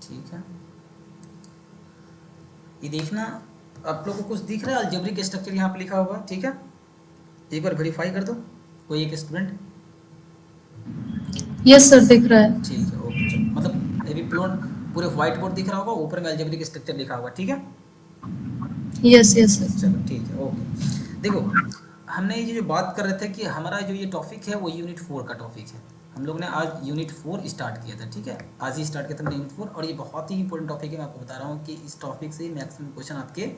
ठीक है, ये देखना आप लोगों को कुछ दिख रहा है अलजेब्रिक स्ट्रक्चर यहाँ पे लिखा होगा, ठीक है, एक बार वेरीफाई कर दो कोई एक स्टूडेंट। यस सर, दिख रहा है। ठीक है, ओके, चलो, मतलब ये भी प्लोन पूरे व्हाइट बोर्ड दिख रहा होगा, ऊपर में अलजेब्रिक स्ट्रक्चर लिखा होगा, ठीक है। Yes yes sir. चलो ठीक है, ओके। देखो, हमने ये जो बात कर रहे थे कि हमारा जो ये टॉपिक है वो यूनिट 4 का टॉपिक है। हम लोग ने आज यूनिट 4 स्टार्ट किया था, ठीक है, आज ही स्टार्ट किया था हमने यूनिट 4, और ये बहुत ही इंपॉर्टेंट टॉपिक है। मैं आपको बता रहा हूँ कि इस टॉपिक से ही मैक्सिमम क्वेश्चन आपके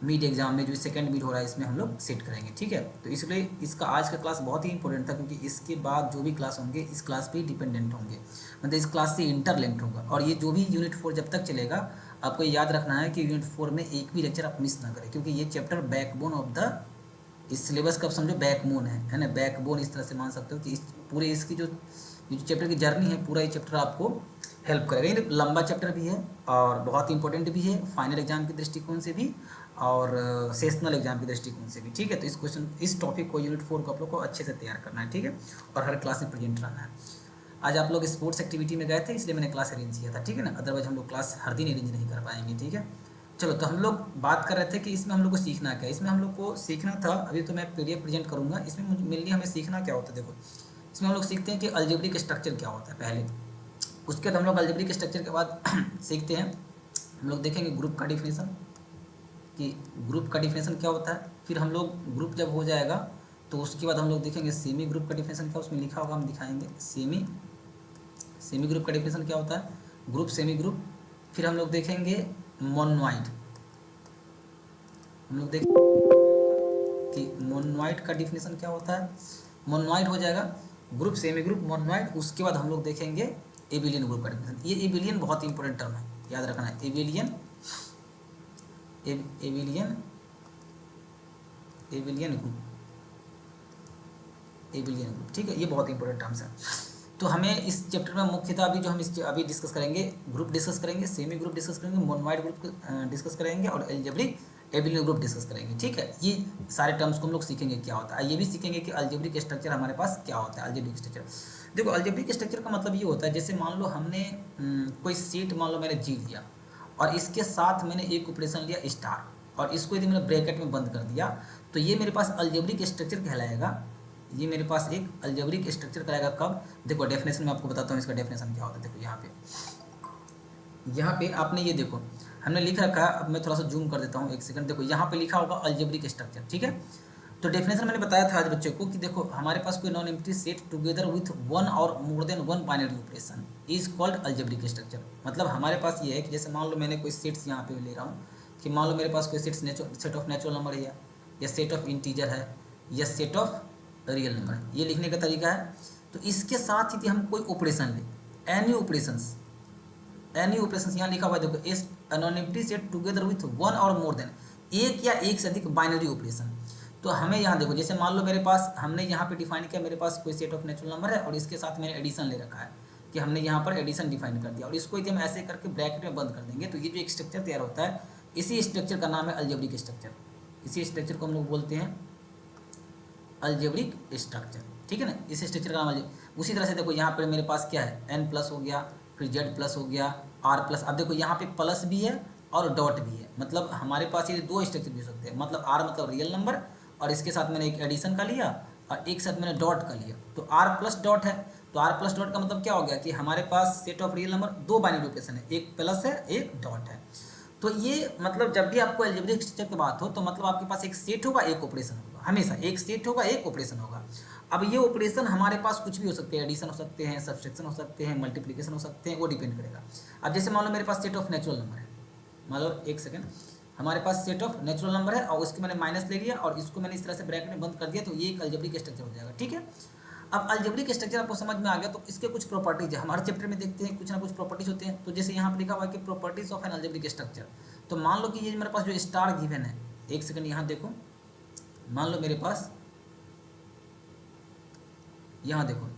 मिड एग्जाम में, जो सेकंड मिड हो रहा है, इसमें हम लोग सेट करेंगे, ठीक है। तो इसलिए इसका आज का क्लास बहुत ही इंपॉर्टेंट था, क्योंकि इसके बाद जो भी क्लास होंगे इस क्लास पे ही डिपेंडेंट होंगे, मतलब इस क्लास से इंटरलिंक्ड होगा। और ये जो भी यूनिट 4 जब तक चलेगा, आपको याद रखना है कि यूनिट 4 में एक भी लेक्चर आप मिस ना करें, क्योंकि ये चैप्टर बैकबोन ऑफ द इस सिलेबस का, आप समझो बैकबोन है ना, बैकबोन इस तरह से मान सकते हो कि इस पूरे इसकी जो ये जो चैप्टर की जर्नी है, पूरा ये चैप्टर आपको हेल्प करेगा। ये लंबा चैप्टर भी है और बहुत इंपॉर्टेंट भी है फाइनल एग्जाम के दृष्टिकोण से भी, और सेशनल एग्जाम के दृष्टिकोण से भी, ठीक है। तो इस टॉपिक को यूनिट 4 को आप लोग को अच्छे से तैयार करना है, ठीक है, और हर क्लास में प्रेजेंट रहना है। आज आप लोग स्पोर्ट्स एक्टिविटी में गए थे, इसलिए मैंने क्लास अरेंज किया था, ठीक है ना, अदरवाइज हम लोग क्लास हर दिन अरेंज नहीं कर पाएंगे, ठीक है। चलो, तो हम लोग बात कर रहे थे कि इसमें हम लोग को सीखना क्या है। इसमें हम लोग को सीखना था, अभी तो मैं पीडीएफ प्रेजेंट करूंगा, इसमें मुझे मेनली हमें सीखना क्या होता है। देखो, इसमें हम लोग सीखते हैं कि अलजेब्रिक स्ट्रक्चर क्या होता है पहले, उसके बाद हम लोग अलजेब्रिक स्ट्रक्चर के बाद सीखते हैं, हम लोग देखेंगे ग्रुप का डिफिनेशन, कि ग्रुप का डिफिनेशन क्या होता है। फिर हम लोग ग्रुप जब हो जाएगा तो उसके बाद हम लोग देखेंगे सेमी ग्रुप का डिफिनेशन क्या, उसमें लिखा होगा, हम दिखाएंगे सेमी ग्रुप का डिफिनेशन क्या होता है, ग्रुप, सेमी ग्रुप। फिर हम लोग देखेंगे मोनोइड, हम लोग देखें कि मोनोइड का डिफिनेशन क्या होता है। मोनोइड हो जाएगा ग्रुप, सेमी ग्रुप, मोनोइड। उसके बाद हम लोग देखेंगे एबिलियन ग्रुप का डिफिनेशन। ये एबिलियन बहुत इंपॉर्टेंट टर्म है, याद रखना है, एबिलियन एबिलियन एबिलियन ग्रुप, एबिलियन ग्रुप, ठीक है, ये बहुत इंपॉर्टेंट टर्म्स है। तो हमें इस चैप्टर में मुख्यतः अभी जो हम इस अभी डिस्कस करेंगे, ग्रुप डिस्कस करेंगे, सेमी ग्रुप डिस्कस करेंगे, मोनोइड ग्रुप डिस्कस करेंगे, और अलजेब्रिक एबिलियन ग्रुप डिस्कस करेंगे, ठीक है। ये सारे टर्म्स को हम लोग सीखेंगे क्या होता है। ये भी सीखेंगे कि अलजेब्रिक स्ट्रक्चर हमारे पास क्या होता है। अलजेब्रिक स्ट्रक्चर, देखो, अलजेब्रिक स्ट्रक्चर का मतलब ये होता है, जैसे मान लो हमने कोई सीट, मान लो मैंने जी लिया, और इसके साथ मैंने एक ऑपरेशन लिया स्टार, और इसको यदि मैंने ब्रैकेट में बंद कर दिया, तो ये मेरे पास अलजेब्रिक स्ट्रक्चर कहलाएगा। ये मेरे पास एक अलजेब्रिक स्ट्रक्चर कराएगा कब, देखो डेफिनेशन में आपको बताता हूँ इसका डेफिनेशन क्या होता है। देखो यहाँ पे आपने ये देखो, हमने लिख रखा है, अब मैं थोड़ा सा जूम कर देता हूँ, एक सेकंड। देखो यहाँ पे लिखा होगा अलजेब्रिक स्ट्रक्चर, ठीक है। तो डेफिनेशन मैंने बताया था आज बच्चों को कि देखो, हमारे पास कोई non empty set together with one और more than one binary operation is called algebraic structure. मतलब हमारे पास ये है कि जैसे मान लो मैंने कोई सेट्स यहाँ पे ले रहा हूँ, कि मान लो मेरे पास कोई सेट ऑफ नेचुरल नंबर है, या सेट ऑफ इंटीजर है, या सेट ऑफ रियल नंबर है, ये लिखने का तरीका है। तो इसके साथ यदि हम कोई ऑपरेशन ले, एनी ऑपरेशन यहाँ लिखा हुआ है, देखो, इस anonymity set together with one और मोर देन, एक या एक से अधिक बाइनरी ऑपरेशन। तो हमें यहाँ देखो, जैसे मान लो मेरे पास, हमने यहाँ पे डिफाइन किया, मेरे पास कोई सेट ऑफ नेचुरल नंबर है और इसके साथ मैंने एडिशन ले रखा है, कि हमने यहाँ पर एडिशन डिफाइन कर दिया, और इसको यदि हम ऐसे करके ब्रैकेट में बंद कर देंगे, तो ये जो एक स्ट्रक्चर तैयार होता है, इसी स्ट्रक्चर का नाम है अलजेब्रिक स्ट्रक्चर। इसी स्ट्रक्चर को हम लोग बोलते हैं अलजेब्रिक स्ट्रक्चर, ठीक है ना, इस स्ट्रक्चर का नाम। उसी तरह से देखो, यहाँ पर मेरे पास क्या है, n प्लस हो गया, फिर z प्लस हो गया, r प्लस। अब देखो यहाँ पे प्लस भी है और डॉट भी है, मतलब हमारे पास ये दो स्ट्रक्चर भी हो सकते हैं। मतलब r मतलब रियल नंबर, और इसके साथ मैंने एक एडिशन का लिया, और एक साथ मैंने डॉट का लिया, तो r प्लस डॉट है। तो r प्लस डॉट का मतलब क्या हो गया, कि हमारे पास सेट ऑफ रियल नंबर दो बाइनरी ऑपरेशन है, एक प्लस है, एक डॉट है। तो ये मतलब जब भी आपको अलजेब्रिक स्ट्रक्चर की बात हो, तो मतलब आपके पास एक सेट होगा, एक ऑपरेशन होगा, हमेशा एक सेट होगा, एक ऑपरेशन होगा। अब ये ऑपरेशन हमारे पास कुछ भी हो सकते हैं, एडिशन हो सकते हैं, सब्सट्रैक्शन हो सकते हैं, मल्टीप्लिकेशन हो सकते हैं, वो डिपेंड करेगा। अब जैसे मान लो मेरे पास सेट ऑफ नेचुरल नंबर है, मान लो एक सेकंड, हमारे पास सेट ऑफ नेचुरल नंबर है, और उसके मैंने माइनस ले लिया, और इसको मैंने इस तरह से ब्रैकेट में बंद कर दिया, तो ये एक अलजेब्रिक स्ट्रक्चर हो जाएगा, ठीक है। अब अलजेब्रिक स्ट्रक्चर आपको समझ में आ गया, तो इसके कुछ प्रॉपर्टीज है, हमारे चैप्टर में देखते हैं कुछ ना कुछ प्रॉपर्टीज होते हैं। तो जैसे यहाँ पर लिखा हुआ है कि properties of N algebraic structure. तो मान लो कि ये मेरे पास जो स्टार गिवन है, एक सेकंड यहाँ देखो, मान लो मेरे पास, यहाँ देखो,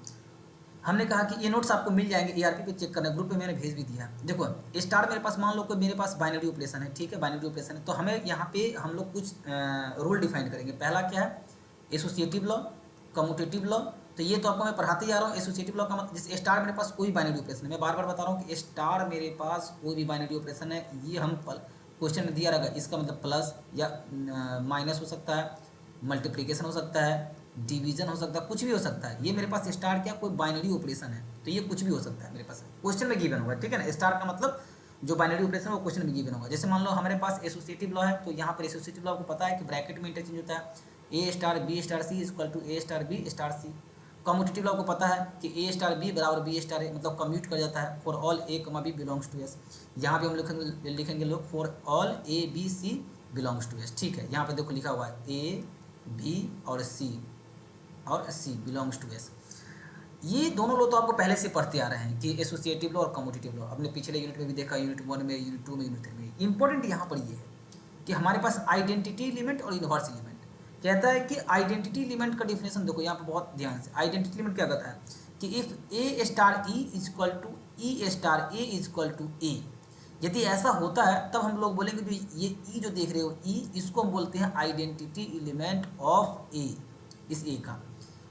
हमने कहा कि ये नोट्स आपको मिल जाएंगे ईआरपी पे चेक करना, ग्रुप पे मैंने भेज भी दिया। देखो, स्टार मेरे पास, मान लो कोई मेरे पास बाइनरी ऑपरेशन है, ठीक है, बाइनरी ऑपरेशन है, तो हमें यहाँ पे हम लोग कुछ रूल डिफाइन करेंगे। पहला क्या है, एसोसिएटिव लॉ, कम्यूटेटिव लॉ, तो ये तो आपको मैं पढ़ाते ही आ रहा हूँ। एसोसिएटिव लॉ का मतलब, जैसे स्टार मेरे पास कोई बाइनरी ऑपरेशन है, मैं बार बार बता रहा हूँ कि स्टार मेरे पास कोई भी बाइनरी ऑपरेशन है, ये हम क्वेश्चन में दिया रहेगा, इसका मतलब प्लस या माइनस हो सकता है, मल्टीप्लिकेशन हो सकता है, डिवीजन हो सकता है, कुछ भी हो सकता है। ये मेरे पास स्टार क्या कोई बाइनरी ऑपरेशन है, तो ये कुछ भी हो सकता है मेरे पास, क्वेश्चन में गिवन होगा, ठीक है ना। स्टार का मतलब जो बाइनरी ऑपरेशन है वो क्वेश्चन में गिवन होगा। जैसे मान लो हमारे पास एसोसिएटिव लॉ है, तो यहाँ पर एसोसिएटिव लॉ को पता है कि ब्रैकेट में इंटरचेंज होता है, A star B star C is equal to A star B star C. Commutative law को पता है कि ए स्टार बी बराबर बी स्टार ए, मतलब कम्यूट कर जाता है for all A comma B belongs to S. यहाँ पे हम लिखेंगे लोग for all A B C belongs to S, ठीक है। यहाँ पे देखो लिखा हुआ है ए बी और सी बिलोंग्स टू एस। ये दोनों लॉ तो आपको पहले से पढ़ते आ रहे हैं कि एसोसिएटिव लॉ और कम्यूटेटिव लॉ, अपने पिछले यूनिट में भी देखा, यूनिट 1 में, यूनिट 2 में, यूनिट 3 में। इंपॉर्टेंट यहाँ पर ये है कि हमारे पास आइडेंटिटी एलिमेंट और इनवर्स एलिमेंट। कहता है कि आइडेंटिटी एलिमेंट का डिफिनेशन देखो यहाँ पर बहुत ध्यान से। आइडेंटिटी एलिमेंट क्या कहता है कि if A star E is equal to E star A is equal to A, यदि ऐसा होता है तब हम लोग बोलेंगे जो ये ई जो देख रहे हो ई, इसको हम बोलते हैं आइडेंटिटी एलिमेंट ऑफ ए। इस ए का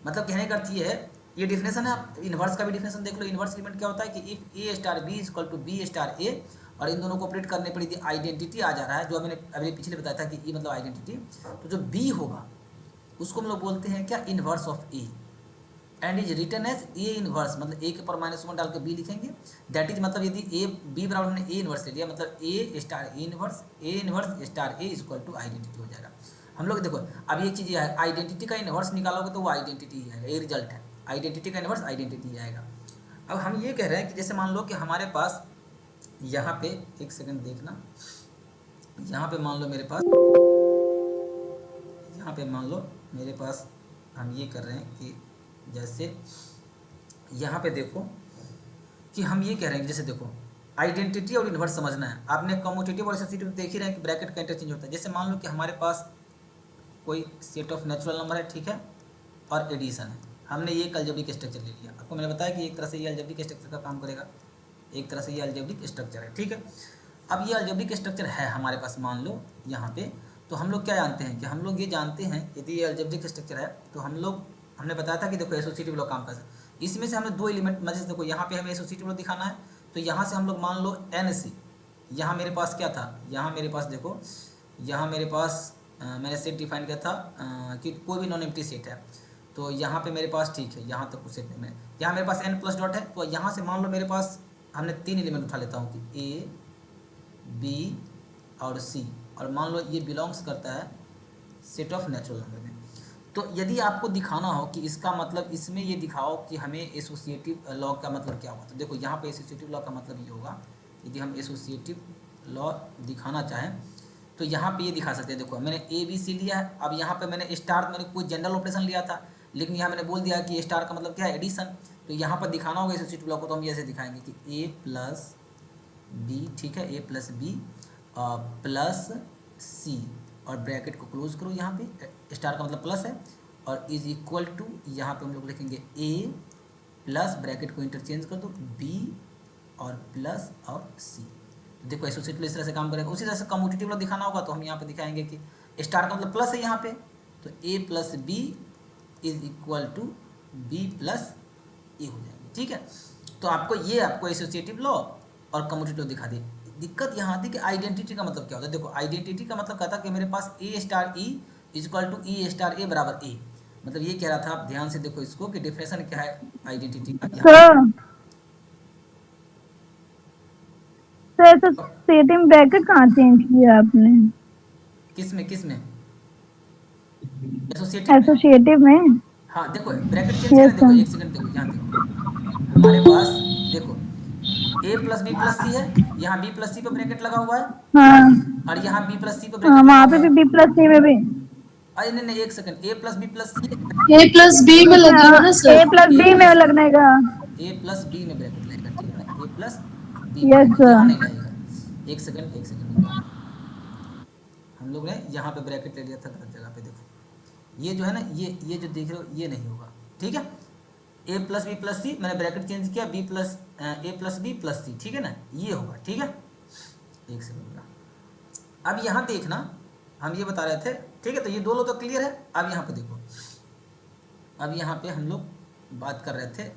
मतलब कहने का अर्थ ये है, ये डिफिनेशन है। आप इन्वर्स का भी डिफिनेशन देख लो। इन्वर्स एलिमेंट क्या होता है कि if A star B is equal to B star A, और इन दोनों को ऑपरेट करने पर यदि आइडेंटिटी आ जा रहा है, जो मैंने अभी पिछले बताया था कि ई मतलब आइडेंटिटी, तो जो बी होगा उसको हम लोग बोलते हैं क्या, inverse of A, and is written as A inverse, मतलब ए के पर -1 डाल के बी लिखेंगे। दैट इज मतलब यदि ए बी बराबर हमने ए इन्वर्स ले लिया, मतलब A star A inverse star A is equal to identity हो जाएगा। हम लोग देखो अब ये चीज़ है, आइडेंटिटी का इन्वर्स निकालोगे तो वो आइडेंटिटी ही आएगा, ये रिजल्ट है। आइडेंटिटी का इन्वर्स आइडेंटिटी ही आएगा। अब हम ये कह रहे हैं कि जैसे मान लो कि हमारे पास यहाँ पे, एक सेकंड देखना, यहाँ पे मान लो मेरे पास, यहाँ पे मान लो मेरे पास, हम ये कर रहे हैं कि जैसे यहाँ पे देखो कि हम ये कह रहे हैं कि जैसे देखो आइडेंटिटी और इन्वर्स समझना है। आपने कम्यूटेटिव और एसोसिएटिव देख ही रहे हैं कि ब्रैकेट का इंटरचेंज होता है। जैसे मान लो कि हमारे पास कोई सेट ऑफ नेचुरल नंबर है, ठीक है, और एडिशन है। हमने ये एक अलजेब्रिक स्ट्रक्चर ले लिया। आपको मैंने बताया कि एक तरह से ये अलजेब्रिक स्ट्रक्चर का काम करेगा, एक तरह से ये अलजेब्रिक स्ट्रक्चर है, ठीक है। अब ये अलजेब्रिक स्ट्रक्चर है हमारे पास, मान लो यहाँ पे, तो हम लोग क्या जानते हैं कि हम लोग ये जानते हैं यदि ये अलजेब्रिक स्ट्रक्चर है तो हमने बताया था कि देखो एसोसिएटिव लॉ काम करता है। इसमें से हमने दो एलिमेंट, मतलब देखो यहाँ पे हमें एसोसिएटिव लॉ दिखाना है, तो यहाँ से हम लोग मान लो एन सी, यहाँ मेरे पास क्या था, यहाँ मेरे पास देखो, यहाँ मेरे पास मैंने सेट डिफाइन किया था कि कोई भी नॉन एम्प्टी सेट है, तो यहाँ पे मेरे पास ठीक है, यहाँ तक उस सेट में यहाँ मेरे पास n प्लस डॉट है, तो यहाँ से मान लो मेरे पास हमने 3 एलिमेंट उठा लेता हूँ कि ए बी और सी, और मान लो ये बिलोंग्स करता है सेट ऑफ नेचुरल नंबर में। तो यदि आपको दिखाना हो कि इसका मतलब, इसमें ये दिखाओ कि हमें एसोसिएटिव लॉ का मतलब क्या हुआ, तो देखो यहाँ पे एसोसिएटिव लॉ का मतलब ये होगा, यदि हम एसोसिएटिव लॉ दिखाना चाहें तो यहाँ पे ये दिखा सकते हैं। देखो मैंने ए बी सी लिया है, अब यहाँ पे मैंने स्टार, मैंने कोई जनरल ऑपरेशन लिया था, लेकिन यहाँ मैंने बोल दिया कि स्टार का मतलब क्या है, एडिशन। तो यहाँ पर दिखाना होगा एसोसिएटिव लॉ को, तो हम ऐसे दिखाएंगे कि ए प्लस बी, ठीक है, ए प्लस बी प्लस सी, और ब्रैकेट को क्लोज करो, यहाँ पे स्टार का मतलब प्लस है, और इज इक्वल टू, यहाँ पे हम लोग लिखेंगे ए प्लस, ब्रैकेट को इंटरचेंज कर दो, बी और प्लस और सी। देखो एसोसिएटिव इस तरह से काम करेगा। उसी तरह से कम्यूटेटिव लॉ दिखाना होगा तो हम यहाँ पे दिखाएंगे कि स्टार का मतलब प्लस है यहाँ पे, तो A plus B is equal to B plus A हो जाएंगे, ठीक है। तो आपको एसोसिएटिव लॉ और कम्यूटेटिव लॉ दिखा दी। दिक्कत यहाँ आती है कि आइडेंटिटी का मतलब क्या होता है। देखो आइडेंटिटी का मतलब कहता है कि मेरे पास A star E is equal to E star A बराबर ए, मतलब ये कह रहा था। आप ध्यान से देखो इसको कि डिफिनेशन क्या है आइडेंटिटी का। सर तो सेटिंग ब्रैकेट कहाँ चेंज किया आपने? किसमें एसोसिएटिव में? एसोसिएटिव में? हाँ देखो ब्रैकेट चेंज किया। यस देखो सर। एक सेकंड, देखो यहाँ देखो हमारे पास, देखो ए प्लस बी प्लस सी है, यहाँ बी प्लस सी पे ब्रैकेट लगा हुआ है, हाँ और यहाँ बी प्लस सी पे हाँ, ब्रैकेट लगा वहाँ पे हुआ भी है। बी प्लस सी में भी। अरे नहीं नहीं, एक सेकंड, ए प्लस बी प्लस सी, ए प्लस बी में लगेगा ना ए सर? प्लस ए बी में प्लस लगने का। ए प्लस बी में ब्रैकेट लगेगा, ठीक है ना, ए प्लस बी में यस लगेगा, सर। यहाँ नहीं लगेगा। एक सेकंड रुक जाओ, हम लोग ने यहाँ पे ब्रैकेट ले लिया था गलत जगह पे। देखो ये जो है ना, ये जो देख रहे हो ये नहीं होगा, ठीक है। ए प्लस बी प्लस सी, मैंने ब्रैकेट चेंज किया, बी प्लस ए प्लस बी प्लस सी, ठीक है ना, ये होगा, ठीक है। एक सेकंड, अब यहाँ देखना, हम ये बता रहे थे, ठीक है। तो ये दो लो तो क्लियर है। अब यहाँ पे देखो, अब यहाँ पे हम लोग बात कर रहे थे,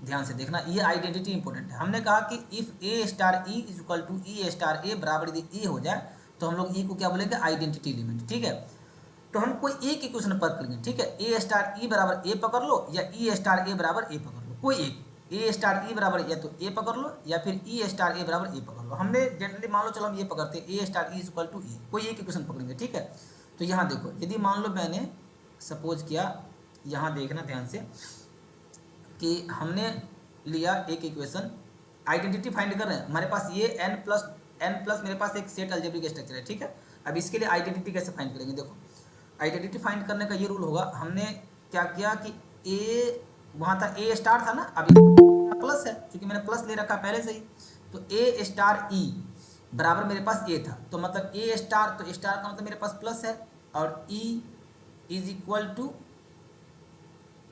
ध्यान से देखना, ये आइडेंटिटी इंपॉर्टेंट है। हमने कहा कि if A star E is equal to E star A बराबर यदि ए हो जाए तो हम लोग ई को क्या बोलेंगे, आइडेंटिटी एलिमेंट। ठीक है, तो हम कोई एक इक्वेशन पर करेंगे। ठीक है, ए स्टार ई बराबर ए पकड़ लो या ई स्टार ए बराबर ए पकड़ लो, कोई एक। ए स्टार ई बराबर या तो ए पकड़ लो या फिर ई स्टार ए बराबर ए पकड़ लो। हमने जनरली मान लो, चलो हम ये पकड़ते हैं, A star E is equal to A, कोई एक इक्वेशन पकड़ेंगे। ठीक है, तो यहाँ देखो, यदि मान लो मैंने सपोज किया, यहाँ देखना ध्यान से, कि हमने लिया एक इक्वेशन, आइडेंटिटी फाइंड कर रहे हैं, हमारे पास ये n प्लस मेरे पास एक सेट अलजेब्रिक स्ट्रक्चर है। ठीक है, अब इसके लिए आइडेंटिटी कैसे फाइंड करेंगे, देखो आइडेंटिटी फाइंड करने का ये रूल होगा, हमने क्या किया कि ए वहाँ था, ए स्टार था ना, अब प्लस है, क्योंकि मैंने प्लस ले रखा पहले से ही, तो ए स्टार ई बराबर मेरे पास ए था, तो मतलब ए स्टार, तो स्टार का मतलब मेरे पास प्लस है, और e is equal to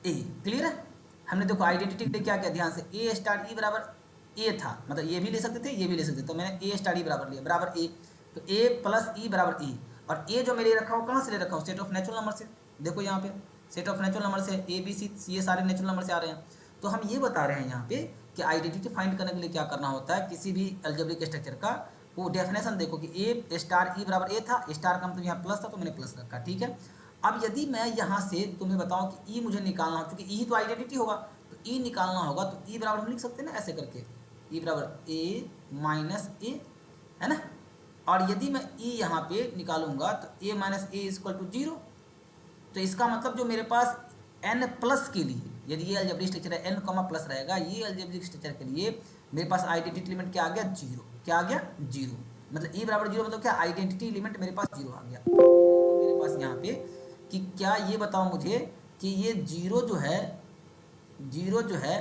A. Clear है, हमने देखो आइडेंटिटी के क्या किया, ध्यान से, ए स्टार ई बराबर ए था, मतलब ये भी ले सकते थे, ये भी ले सकते थे, तो मैंने ए स्टार ई बराबर लिया, बराबर ए, तो ए प्लस ई बराबर ए, और ए जो मैं ले रखा हूँ कहाँ से ले रखा हूँ, सेट ऑफ नेचुरल नंबर से। देखो यहाँ पे सेट ऑफ नेचुरल नंबर से ए बी सी, ये सारे नेचुरल नंबर से आ रहे हैं। तो हम ये बता रहे हैं यहाँ पे कि आइडेंटिटी फाइंड करने के लिए क्या करना होता है, किसी भी अलजेब्रिक स्ट्रक्चर का वो डेफिनेशन देखो कि ए स्टार ई बराबर ए था, स्टार का मतलब यहाँ प्लस था तो मैंने प्लस रखा। ठीक है, अब यदि मैं यहाँ से तुम्हें बताऊँ कि ई मुझे निकालना हो, क्योंकि ई तो आइडेंटिटी होगा, तो ई निकालना होगा, तो ई बराबर हम लिख सकते हैं ना ऐसे करके, ई बराबर ए माइनस ए, है ना, और यदि मैं ई यहाँ पे निकालूंगा तो A minus A is equal to 0, तो इसका मतलब जो मेरे पास n प्लस के लिए, यदि ये अलजेब्रिक स्ट्रक्चर है n कॉमा प्लस रहेगा, ये अलजेब्रिक स्ट्रक्चर के लिए मेरे पास आइडेंटिटी एलिमेंट क्या आ गया, 0। क्या आ गया, 0, मतलब e बराबर 0 मतलब क्या, आइडेंटिटी एलिमेंट मेरे पास 0 आ गया। तो मेरे पास यहाँ पे कि क्या, ये बताओ मुझे कि ये 0 जो है, 0 जो है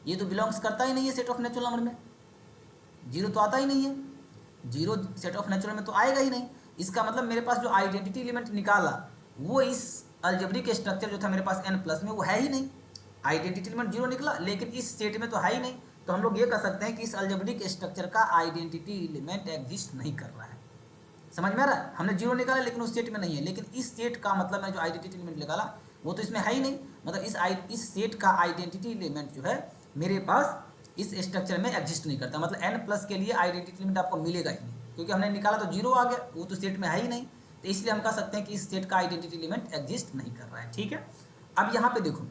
ये तो बिलोंग्स करता ही नहीं है सेट ऑफ नेचुरल नंबर में, 0 तो आता ही नहीं है, 0 सेट ऑफ नेचुरल में तो आएगा ही नहीं। इसका मतलब मेरे पास जो आइडेंटिटी एलिमेंट निकाला वो इस अलजेब्रिक स्ट्रक्चर जो था मेरे पास n प्लस में वो है ही नहीं, आइडेंटिटी एलिमेंट 0 निकला, लेकिन इस सेट में तो है ही नहीं। तो हम लोग ये कह सकते हैं कि इस अलजेब्रिक स्ट्रक्चर का आइडेंटिटी एलिमेंट एग्जिस्ट नहीं कर रहा है। समझ में आ रहा है, हमने 0 निकाला लेकिन उस सेट में नहीं है, लेकिन इस सेट का मतलब मैं जो आइडेंटिटी एलिमेंट निकाला वो तो इसमें है ही नहीं, मतलब इस सेट का आइडेंटिटी एलिमेंट जो है मेरे पास इस स्ट्रक्चर में एग्जिस्ट नहीं करता, मतलब n प्लस के लिए आइडेंटिटी एलिमेंट आपको मिलेगा ही नहीं, क्योंकि हमने निकाला तो 0 आ गया, वो तो सेट में है ही नहीं, तो इसलिए हम कह सकते हैं कि इस सेट का आइडेंटिटी एलिमेंट एग्जिस्ट नहीं कर रहा है। ठीक है, अब यहाँ पे देखो,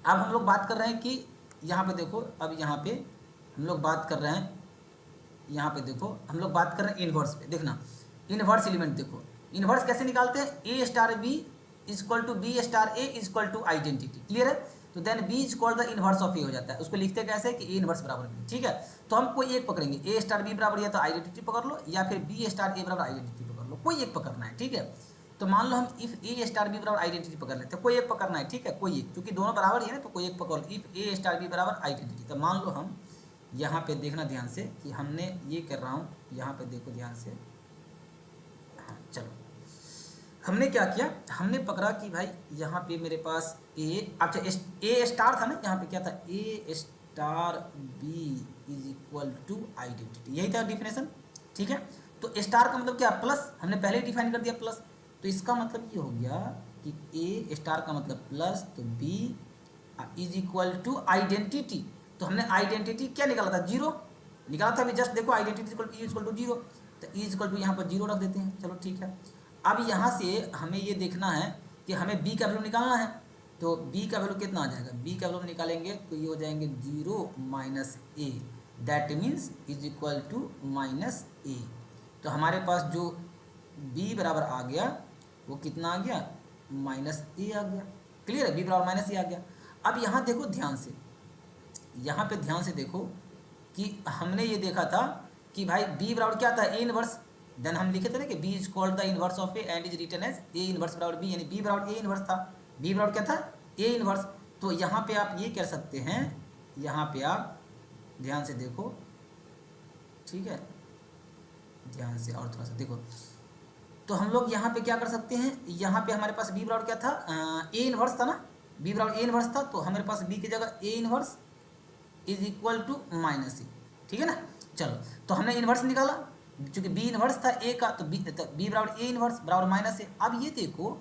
अब हम लोग बात कर रहे हैं कि यहाँ पे देखो, अब यहाँ पे हम लोग बात कर रहे हैं, यहाँ पे देखो हम लोग बात कर रहे हैं इनवर्स पे। देखना इनवर्स एलिमेंट देखो, इनवर्स कैसे निकालते हैं, A star B is equal to B star A is equal to identity. Clear है, तो then B is called the inverse of A हो जाता है, उसको लिखते कैसे कि ए इनवर्स बराबर बी। ठीक है, तो हम कोई एक पकड़ेंगे, ए स्टार बी बराबर या तो आइडेंटिटी पकड़ लो या फिर बी स्टार ए बराबर आइडेंटिटी पकड़ लो, कोई एक पकड़ना है। ठीक है, तो मान लो हम इफ ए स्टार बी बराबर आइडेंटिटी पकड़ लेते हैं, कोई एक पकड़ना है। ठीक है, कोई एक, क्योंकि दोनों बराबर ही है ना, तो कोई एक पकड़ लो, इफ ए स्टार बी बराबर आइडेंटिटी। तो मान लो हम यहाँ पे देखना ध्यान से कि हमने ये कर रहा हूँ, यहाँ पे देखो ध्यान से, हाँ चलो हमने क्या किया, हमने पकड़ा कि भाई यहाँ पे मेरे पास ए, अच्छा ए स्टार था ना, यहाँ पे क्या था, A star B is equal to identity, यही था डिफिनेशन। ठीक है, तो स्टार का मतलब क्या, प्लस, हमने पहले ही डिफाइन कर दिया प्लस, तो इसका मतलब ये हो गया कि ए स्टार का मतलब प्लस, तो B is equal to identity, तो हमने आइडेंटिटी क्या निकाला था, 0 निकाला था अभी जस्ट, देखो आइडेंटिटी इक्वल टू 0, तो ई इक्वल टू यहाँ पर 0 रख देते हैं। चलो ठीक है, अब यहाँ से हमें ये देखना है कि हमें b का वैल्यू निकालना है, तो b का वैल्यू कितना आ जाएगा, b का वैल्यू निकालेंगे तो ये हो जाएंगे 0 minus A, that means is equal to minus A. तो हमारे पास जो b बराबर आ गया वो कितना आ गया, माइनस ए आ गया। क्लियर है, b बराबर माइनस ए आ गया। अब यहाँ देखो ध्यान से, यहाँ पे ध्यान से देखो कि हमने ये देखा था कि भाई b बराबर क्या था, ए इनवर्स, देन हम लिखे थे ना कि b is called the inverse of A and is written as A inverse बराबर b, यानी b बराबर ए इनवर्स था, b बराबर क्या था, ए इनवर्स। तो यहाँ पे आप ये कह सकते हैं, यहाँ पे आप ध्यान से देखो, ठीक है, ध्यान से और थोड़ा सा देखो, तो हम लोग यहाँ पे क्या कर सकते हैं, यहाँ पे हमारे पास b बराबर क्या था, ए इनवर्स था ना, b बराबर ए इनवर्स था, तो हमारे पास b की जगह A inverse is equal to minus A. ठीक है ना, चलो तो हमने इनवर्स निकाला, चूंकि b इनवर्स था a का, तो b बराबर ए इनवर्स बराबर माइनस ए। अब ये देखो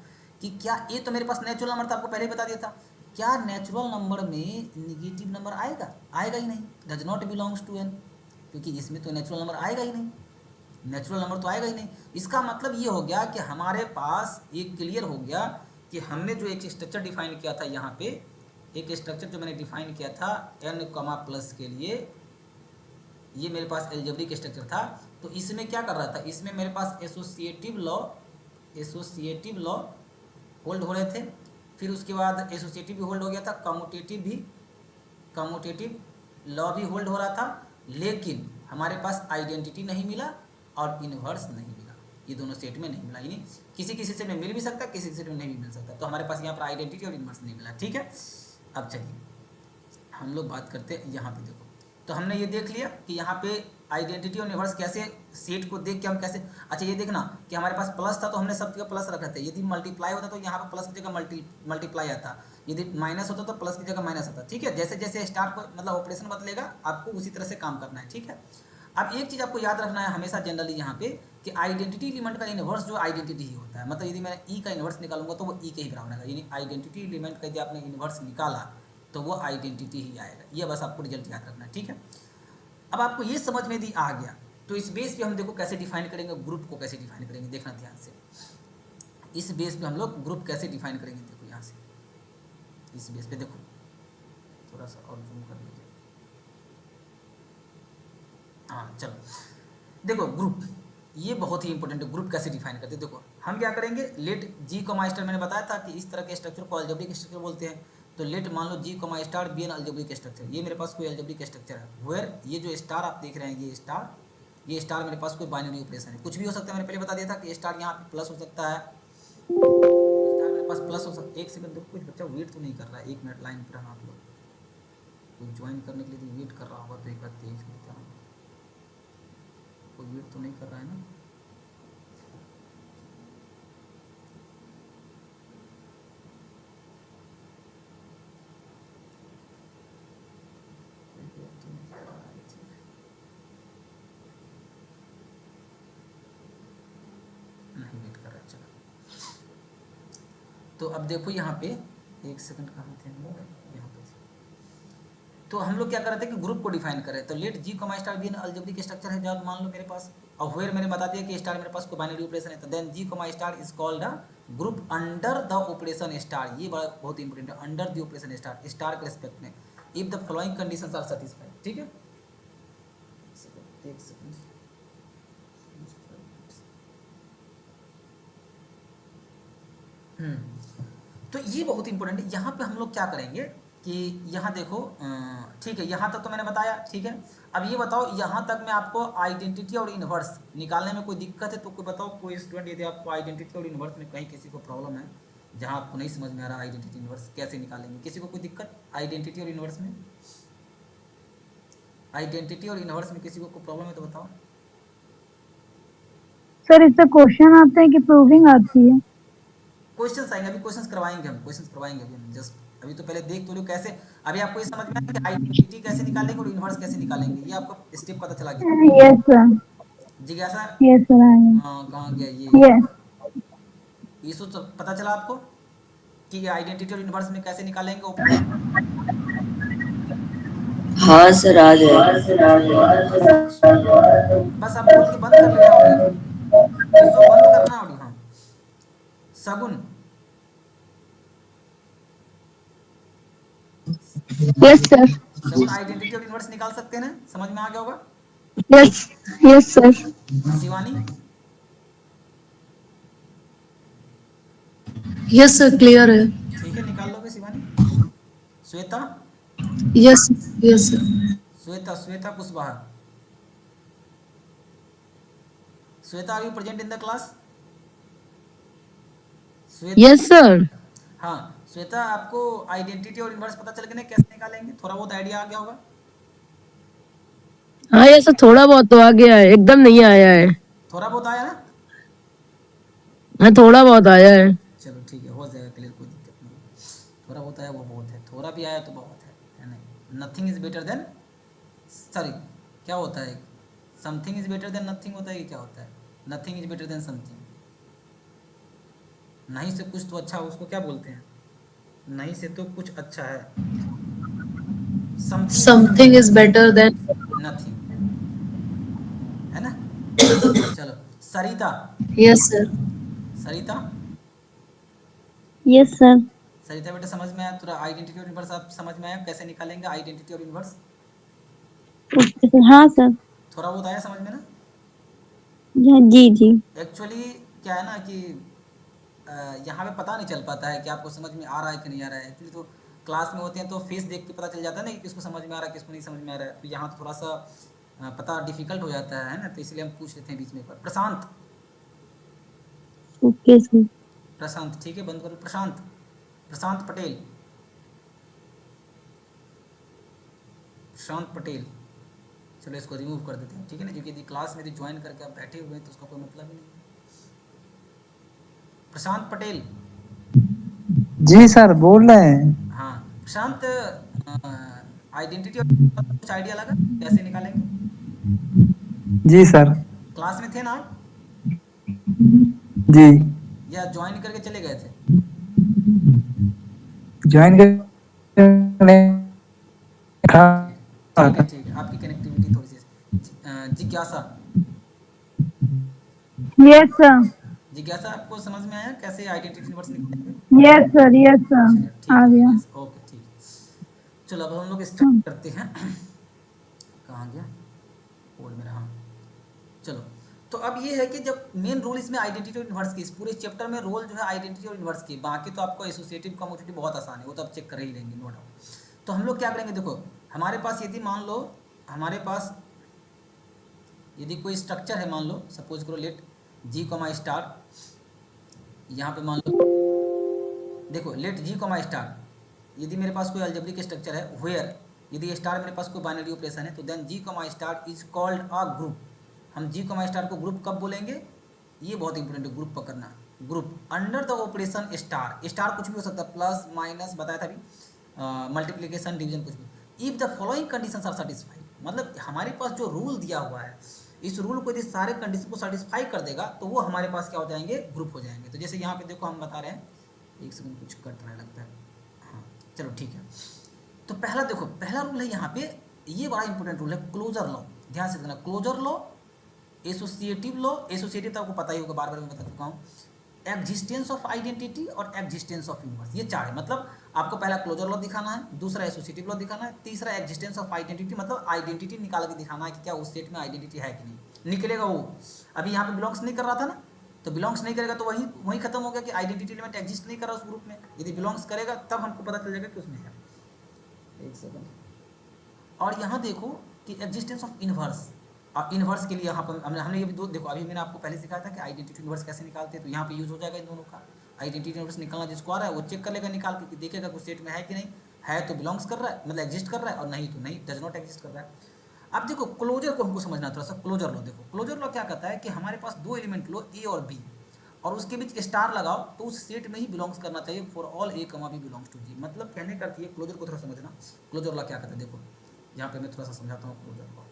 कि क्या a तो मेरे पास नेचुरल नंबर था, आपको पहले ही बता दिया था, क्या नेचुरल नंबर में निगेटिव नंबर आएगा? आएगा ही नहीं, does not belongs to N, क्योंकि इसमें तो नेचुरल नंबर आएगा ही नहीं, नेचुरल नंबर तो आएगा ही नहीं। इसका मतलब ये हो गया कि हमारे पास एक क्लियर हो गया कि हमने जो एक स्ट्रक्चर डिफाइन किया था यहाँ पे, एक स्ट्रक्चर जो मैंने डिफाइन किया था n कमा प्लस के लिए, ये मेरे पास एल्जेब्रिक स्ट्रक्चर था। तो इसमें क्या कर रहा था, इसमें मेरे पास एसोसिएटिव लॉ होल्ड हो रहे थे, फिर उसके बाद एसोसिएटिव भी होल्ड हो गया था, कम्यूटेटिव लॉ भी होल्ड हो रहा था, लेकिन हमारे पास आइडेंटिटी नहीं मिला और इन्वर्स नहीं मिला, ये दोनों सेट में नहीं मिला, यानी किसी किसी सेट में मिल भी सकता, किसी सेट में नहीं भी मिल सकता। तो हमारे पास यहाँ पर आइडेंटिटी और इन्वर्स नहीं मिला, ठीक है। अब चलिए हम लोग बात करते हैं यहाँ पे, देखो तो हमने ये देख लिया कि यहाँ पे आइडेंटिटी और इन्वर्स कैसे, सेट को देख के हम कैसे, अच्छा ये देखना कि हमारे पास प्लस था तो हमने सब जगह प्लस रखा था, यदि मल्टीप्लाई होता तो यहाँ पर प्लस की जगह मल्टीप्लाई आता, यदि माइनस होता तो प्लस की जगह माइनस आता, ठीक है। जैसे जैसे स्टार को मतलब ऑपरेशन बदलेगा आपको उसी तरह से काम करना है, ठीक है। अब एक चीज़ आपको याद रखना है हमेशा जनरली यहाँ पे कि आइडेंटिटी एलिमेंट का इन्वर्स जो आइडेंटिटी ही होता है, मतलब यदि मैं ई का इन्वर्स निकालूंगा तो वो ई के ही बराबर आएगा, यानी आइडेंटिटी एलिमेंट का यदि आपने इन्वर्स निकाला तो वो आइडेंटिटी ही आएगा, ये बस आपको रिजल्ट याद रखना है, ठीक है। अब आपको ये समझ में यदि आ गया तो इस बेस पे हम देखो कैसे डिफाइन करेंगे, ग्रुप को कैसे डिफाइन करेंगे, देखना ध्यान से। इस बेस पे हम लोग ग्रुप कैसे डिफाइन करेंगे, देखो यहाँ से इस बेस पे देखो, थोड़ा सा और जूम कर लीजिए, हाँ चलो देखो ग्रुप, ये बहुत ही इंपॉर्टेंट है, ग्रुप कैसे डिफाइन करते हैं। देखो हम क्या करेंगे, लेट जी कॉमा स्टार, मैंने बताया था कि इस तरह के स्ट्रक्चर को अलजेब्रिक स्ट्रक्चर बोलते हैं। तो लेट मान लो G comma star B an algebraic structure, ये मेरे पास कोई अलजेब्रिक स्ट्रक्चर है, वेयर ये जो स्टार आप देख रहे हैं, ये स्टार मेरे पास कोई बाइनरी ऑपरेशन है, कुछ भी हो सकता है। मैंने पहले बता दिया था कि स्टार यहाँ पे प्लस हो सकता है, स्टार मेरे पास प्लस हो सकता है। एक सेकंड देखो, कुछ बच्चा वेट तो नहीं कर रहा है, एक मिनट लाइन पर रहना आप लोग, कोई ज्वाइन करने के लिए वेट कर रहा होगा तो एक बार तेज होता है, कोई वेट तो नहीं कर रहा है ना। नहीं वेट कर रहा है, चलो। तो अब देखो यहाँ पे एक सेकंड कहाँ थे हम लोग, यहाँ पे। तो हम लोग क्या कर रहे थे कि ग्रुप को डिफाइन कर रहे हैं। तो let G comma star B an algebraic structure है जब मान लो मेरे पास, और वेयर मैंने बता दिया कि स्टार मेरे पास कोई बाइनरी ऑपरेशन है, तो then G comma star is called a group under the operation star, ये बड़ा बहुत इंपॉर्टेंट है, under the operation star, star के रिस्पेक्ट में, if the following conditions are satisfied, ठीक है। एक सेकंड तो ये बहुत इंपॉर्टेंट है। यहाँ पे हम लोग क्या करेंगे कि यहाँ देखो, ठीक है, यहाँ तक तो मैंने बताया, ठीक है। अब ये बताओ यहाँ तक में आपको आइडेंटिटी और इन्वर्स निकालने में कोई दिक्कत है तो कोई बताओ, कोई स्टूडेंट यदि आपको आइडेंटिटी और इन्वर्स में कहीं किसी को प्रॉब्लम है, जहाँ आपको नहीं समझ में आ रहा आइडेंटिटी इन्वर्स कैसे निकालेंगे, किसी को कोई दिक्कत आइडेंटिटी और इन्वर्स में, आइडेंटिटी और इन्वर्स में किसी को कोई प्रॉब्लम है तो बताओ। सर इससे क्वेश्चन आते हैं कि प्रूविंग आती है? क्वेश्चंस आएंगे, अभी क्वेश्चंस करवाएंगे हम, क्वेश्चंस करवाएंगे अभी हम, जस्ट अभी तो पहले देख तो लो कैसे। अभी आपको ये समझ में आया कि आइडेंटिटी कैसे निकालेंगे और इन्वर्स कैसे निकालेंगे, ये आपको स्टेप पता चला गया। यस सर, जिज्ञासा यस सर, कहाँ गया ये, यस। यीशु तो पता चला आपको कि आइडेंटिटी और इन्वर्स में कैसे निकालेंगे ऑपरेशन? हाँ सर आ जाए। बस आप बोल के बंद कर लेना ऑडियो, यीशु बंद करना ऑडियो। हाँ Sagun, yes sir. Sagun identity और इन्वर्स निकाल सकते हैं ना, समझ में आ गया होगा। Yes, yes sir. Shivani, yes sir, clear है। ठीक है निकाल लोगे Shivani. Shweta, yes, yes sir. Shweta Kushwaha, Shweta are you present in the class? Shweta, yes sir. हाँ श्वेता, आपको आइडेंटिटी और इन्वर्स पता चल गया ना कैसे निकालेंगे, थोड़ा बहुत आइडिया आ गया होगा। हाँ ये सर, थोड़ा बहुत तो आ गया है, एकदम नहीं आया है। थोड़ा बहुत आया ना, हाँ थोड़ा बहुत आया है। चलो ठीक है, हो जाएगा क्लियर, कोई दिक्कत नहीं। थोड़ा बहुत आया वो बहुत है, थोड़ा भी आया तो बहुत है नहीं। Nothing is better than, sorry क्या होता है, something is better than nothing होता है कि क्या होता है, nothing is better than something, नहीं से कुछ तो अच्छा उसको क्या बोलते हैं, नहीं से तो कुछ अच्छा है, something Something is better than nothing, है ना। चलो, सरिता, yes sir. सरिता, यस सर। सरिता बेटा समझ में आया थोड़ा, आइडेंटिटी और इनवर्स आप समझ में आया, कैसे निकालेंगे आइडेंटिटी और इनवर्स, ओके सर, हाँ सर। थोड़ा बहुत आया समझ में ना। जी जी। एक्चुअली क्या है ना कि यहाँ पे पता नहीं चल पाता है कि आपको समझ में आ रहा है कि नहीं आ रहा है, एक्चुअली तो क्लास में होते हैं तो फेस देख के पता चल जाता है ना कि किसको समझ में आ रहा है किसको नहीं समझ में आ रहा है, तो यहाँ तो थोड़ा सा पता डिफिकल्ट हो जाता है ना, तो इसलिए हम पूछ लेते हैं बीच में एक बार। प्रशांत, ओके सर। प्रशांत ठीक है, बंद करो। प्रशांत, प्रशांत पटेल, प्रशांत पटेल, चलो इसको रिमूव कर देते हैं, ठीक है ना, क्योंकि यदि क्लास में यदि ज्वाइन करके आप बैठे हुए हैं तो उसका कोई मतलब ही नहीं है। प्रशांत पटेल, जी सर बोल रहे हैं। हाँ प्रशांत, आइडेंटिटी और कुछ आइडिया लगा कैसे निकालेंगे, जी सर। क्लास में थे ना आप? जी या ज्वाइन करके चले गए थे? ज्वाइन करने ठीक ठीक है ठीक है, आपकी कनेक्टिविटी थोड़ी सी जिज्ञासा, यस सर। जिज्ञासा आपको समझ में आया कैसे आइडेंटिटी यूनिवर्स निकालेंगे? Yes sir, yes sir. चलिए ठीक आ है, गया। यस ओके ठीक है। चलो अब हम लोग स्टार्ट करते हैं। कहाँ गया कोड मेरा, हाँ चलो। तो अब ये है कि जब मेन रोल इसमें आइडेंटिटी और इन्वर्स की, इस पूरे चैप्टर में रोल जो है आइडेंटिटी और इन्वर्स की, बाकी तो आपको एसोसिएटिव कम्यूटेटिव बहुत आसान है, वो तो आप चेक कर ही लेंगे नो डाउट। तो हम लोग क्या करेंगे, देखो हमारे पास यदि मान लो हमारे पास यदि कोई स्ट्रक्चर है, मान लो सपोज करो लेट जी कॉमा स्टार, यहाँ पे मान लो देखो लेट जी कॉमा स्टार, यदि मेरे पास कोई अलजेब्रिक स्ट्रक्चर है वेयर यदि स्टार मेरे पास कोई बाइनरी ऑपरेशन है, तो then G comma star is called a group. हम जी कॉमा स्टार को ग्रुप कब बोलेंगे, ये बहुत इंपॉर्टेंट है, ग्रुप पकड़ना। Group under the operation star, star कुछ भी हो सकता है, प्लस माइनस बताया था अभी, मल्टीप्लिकेशन डिवीजन कुछ भी। If the following conditions are satisfied, मतलब हमारे पास जो रूल दिया हुआ है, इस रूल को यदि सारे कंडीशन को सेटिस्फाई कर देगा तो वो हमारे पास क्या हो जाएंगे, ग्रुप हो जाएंगे। तो जैसे यहाँ पे देखो हम बता रहे हैं, एक सेकंड कुछ कट रहा लगता है, हाँ चलो ठीक है। तो पहला देखो, पहला रूल है यहाँ पे, ये बड़ा इंपॉर्टेंट रूल है, क्लोजर लॉ, ध्यान से देना। Closure law, associative law, associative तो आपको पता ही होगा, बार बार मैं बता चुका हूँ, एग्जिस्टेंस ऑफ आइडेंटिटी और एग्जिस्टेंस ऑफ यूनिवर्स, ये चार है। मतलब आपको पहला क्लोजर लॉ दिखाना है, दूसरा एसोसिएटिव लॉ दिखाना है, तीसरा एग्जिस्टेंस ऑफ आइडेंटिटी, मतलब आइडेंटिटी निकाल के दिखाना है कि क्या उस सेट में आइडेंटिटी है कि नहीं। निकलेगा वो, अभी यहाँ पे बिलोंग्स नहीं कर रहा था ना, तो बिलोंग्स नहीं करेगा तो वही वही खत्म हो गया कि आइडेंटिटी एलिमेंट एग्जिस्ट नहीं कर रहा उस ग्रुप में। यदि बिलोंग्स करेगा तब हमको पता चल जाएगा कि उसमें है। एक सेकंड, और यहाँ देखो कि एग्जिस्टेंस ऑफ इनवर्स, और इनवर्स के लिए यहाँ पर हमने ये भी दो देखो, अभी मैंने आपको पहले सिखाया था कि आइडेंटिटी इनवर्स कैसे निकालते हैं, तो यहाँ पे यूज हो जाएगा इन दोनों का। आइडेंटिटी इनवर्स निकालना जिसको आ रहा है वो चेक कर लेगा, निकाल के देखेगा कि सेट में है कि नहीं, है तो बिलोंग्स कर रहा है मतलब एग्जिस्ट कर रहा है, और नहीं तो नहीं, डज नॉट एग्जिस्ट कर रहा है। अब देखो क्लोजर को हमको समझना थोड़ा सा। क्लोजर लॉ देखो, क्लोजर लॉ क्या कहता है कि हमारे पास दो एलिमेंट लो ए और बी, और उसके बीच स्टार लगाओ तो उस सेट में ही बिलोंग्स करना चाहिए, for all A comma B belongs to जी। मतलब कहने का अर्थ ये, क्लोजर को थोड़ा समझना, क्लोजर लॉ क्या कहता है देखो, यहाँ पे मैं थोड़ा सा समझाता हूँ क्लोजर लॉ।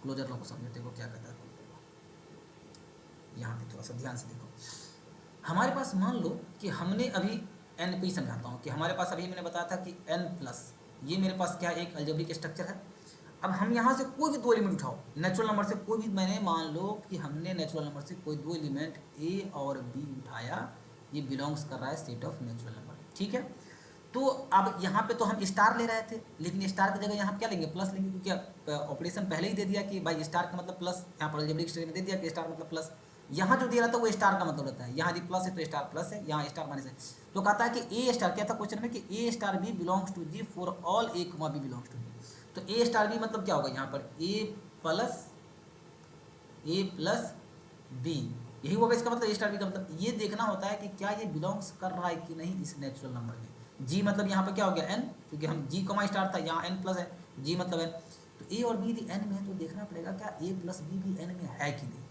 क्लोजर लॉ को समझते हो क्या कहता है क्लोजर लॉ, यहाँ पे थोड़ा सा ध्यान से देखो। हमारे पास मान लो कि हमने अभी एन पे ही समझाता हूँ कि हमारे पास अभी मैंने बताया था कि एन प्लस, ये मेरे पास क्या एक अलजेब्रिक स्ट्रक्चर है। अब हम यहाँ से कोई भी दो एलिमेंट उठाओ, नेचुरल नंबर से कोई भी, मैंने मान लो कि हमने नेचुरल नंबर से कोई दो एलिमेंट ए और बी उठाया, ये बिलोंग्स कर रहा है सेट ऑफ नेचुरल नंबर, ठीक है। तो अब यहाँ पे तो हम स्टार ले रहे थे, लेकिन स्टार की जगह यहाँ क्या लेंगे, प्लस लेंगे, क्योंकि ऑपरेशन पहले ही दे दिया कि भाई स्टार का मतलब प्लस, यहाँ पर अलजेब्रिक स्ट्रक्चर में दे दिया कि स्टार मतलब प्लस। यहाँ जो दे रहा था वो स्टार का मतलब रहता है, यहाँ यदि प्लस है तो स्टार प्लस है, यहाँ स्टार माइनस है। तो कहता है कि ए स्टार, क्या था क्वेश्चन में कि A star B belongs to G for all A comma B belongs to G. तो ए स्टार बी मतलब क्या होगा, यहाँ पर ए प्लस बी, यही होगा इसका मतलब। ए स्टार बी का मतलब ये देखना होता है कि क्या ये बिलोंग्स कर रहा है कि नहीं इस नेचुरल नंबर में। जी मतलब यहाँ पर क्या हो गया एन, क्योंकि हम जी कमा स्टार था, यहाँ एन प्लस है, जी मतलब एन। तो ए और बी यदि एन में है तो देखना पड़ेगा क्या ए प्लस बी भी एन में है कि नहीं।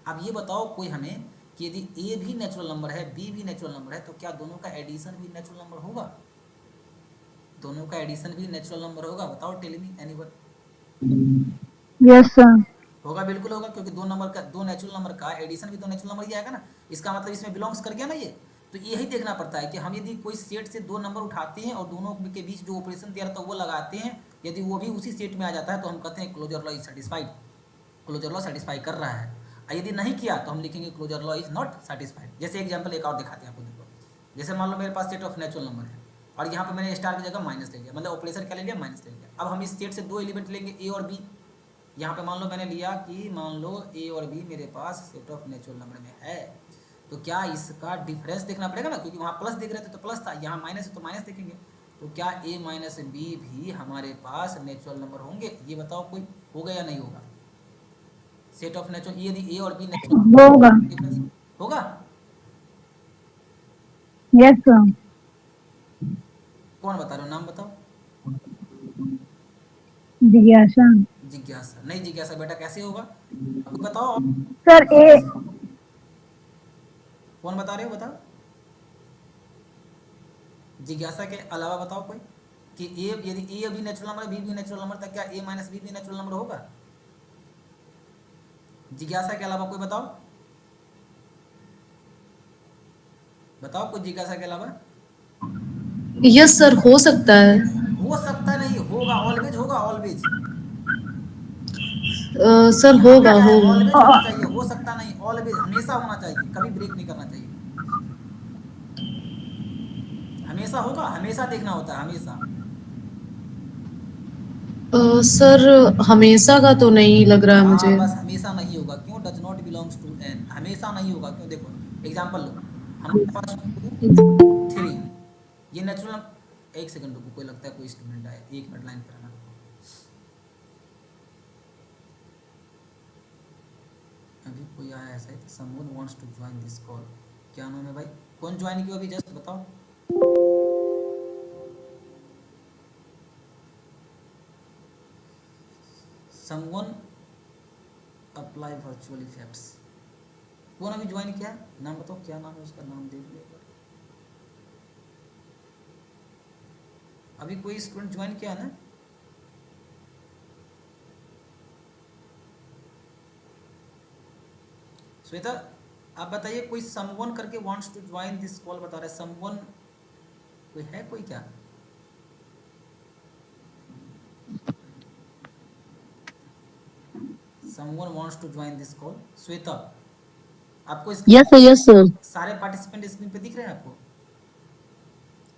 अब ये बताओ कोई हमें कि यदि ए भी नेचुरल नंबर है बी भी नेचुरल नंबर है, तो क्या दोनों का एडिशन भी नेचुरल नंबर होगा, दोनों का एडिशन भी नेचुरल नंबर होगा, बताओ tell me anyone. Yes sir. होगा, बिल्कुल होगा, क्योंकि दो नंबर का, दो नेचुरल नंबर का एडिशन भी तो नेचुरल नंबर ही आएगा ना। इसका मतलब इसमें बिलोंग्स कर गया ना ये। तो यही देखना पड़ता है कि हम यदि कोई सेट से दो नंबर उठाते हैं और दोनों के बीच जो ऑपरेशन दिया रहता है वो लगाते हैं, यदि वो भी उसी सेट में आ जाता है तो हम कहते हैं closure law is satisfied, closure law satisfy कर रहा है। और यदि नहीं किया तो हम लिखेंगे closure law is not satisfied. जैसे एग्जाम्पल एक और दिखाते हैं आपको, देखो जैसे मान लो मेरे पास सेट ऑफ नेचुरल नंबर है और यहाँ पे मैंने स्टार की जगह माइनस ले लिया, मतलब ऑपरेशन क्या ले लिया, माइनस ले लिया। अब हम इस सेट से दो एलिमेंट लेंगे ए और बी। यहाँ पे मान लो मैंने लिया कि मान लो ए और बी मेरे पास सेट ऑफ नेचुरल नंबर में है, तो क्या इसका डिफरेंस देखना पड़ेगा ना, क्योंकि वहाँ प्लस दिख रहे थे तो प्लस था, यहाँ माइनस है तो माइनस देखेंगे। तो क्या ए माइनस बी भी हमारे पास नेचुरल नंबर होंगे, ये बताओ कोई होगा या नहीं होगा। सेट ऑफ नेचुरल, यदि ए और बी नेचुरल होगा। डिफरेंस होगा। Yes sir. कौन बता रहे हो, नाम बताओ। जिज्ञासा। जिज्ञासा, नहीं जिज्ञासा बेटा कैसे होगा, आपको बताओ। सर ए। कौन बता रहे हो, बताओ। जिज्ञासा के अलावा बताओ कोई कि ए यदि ए भी नेचुरल नंबर है बी भी नेचुरल नंबर था, क्या ए माइनस बी भी नेचुरल नंबर होगा। जिज्ञासा के अलावा कोई बताओ, बताओ कोई जिज्ञासा के अलावा। यस सर, हो सकता है। हो सकता नहीं, होगा, ऑलवेज होगा, ऑलवेज। सर यहाँ पे होगा क्या है, होगा। ऑलवेज होना चाहिए, हो सकता नहीं, ऑलवेज हमेशा होना चाहिए, कभी ब्रेक नहीं करना चाहिए। हमेशा होगा, हमेशा देखना होता है, हमेशा। सर हमेशा का तो नहीं लग रहा है हाँ मुझे। बस हमेशा नहीं होगा, क्यों, does not belongs to N, हमेशा नहीं होगा, क्यों, देखो एग्जाम्पल लो, हमारे पास 2 3, ये नेचुरल। एक सेकंड रुको, कोई लगता है कोई स्टूडेंट आया, एक मिनट लाइन पर आना। अभी कोई आया है शायद, someone wants to join this call. क्या नाम है भाई, कौन ज्वाइन किया अभी, जस्ट बताओ। समवन अप्लाई वर्चुअल इफेक्ट्स, कौन अभी ज्वाइन किया है, नाम बताओ, क्या नाम है उसका, नाम देख लो। अभी कोई स्टूडेंट ज्वाइन किया है ना। श्वेता आप बताइए, कोई समवन करके wants to join this call बता रहा है, समवन कोई है, कोई क्या। Someone wants to join this call, Shweta आपको यस सर। Yes sir. सारे पार्टिसिपेंट स्क्रीन पे दिख रहे हैं आपको।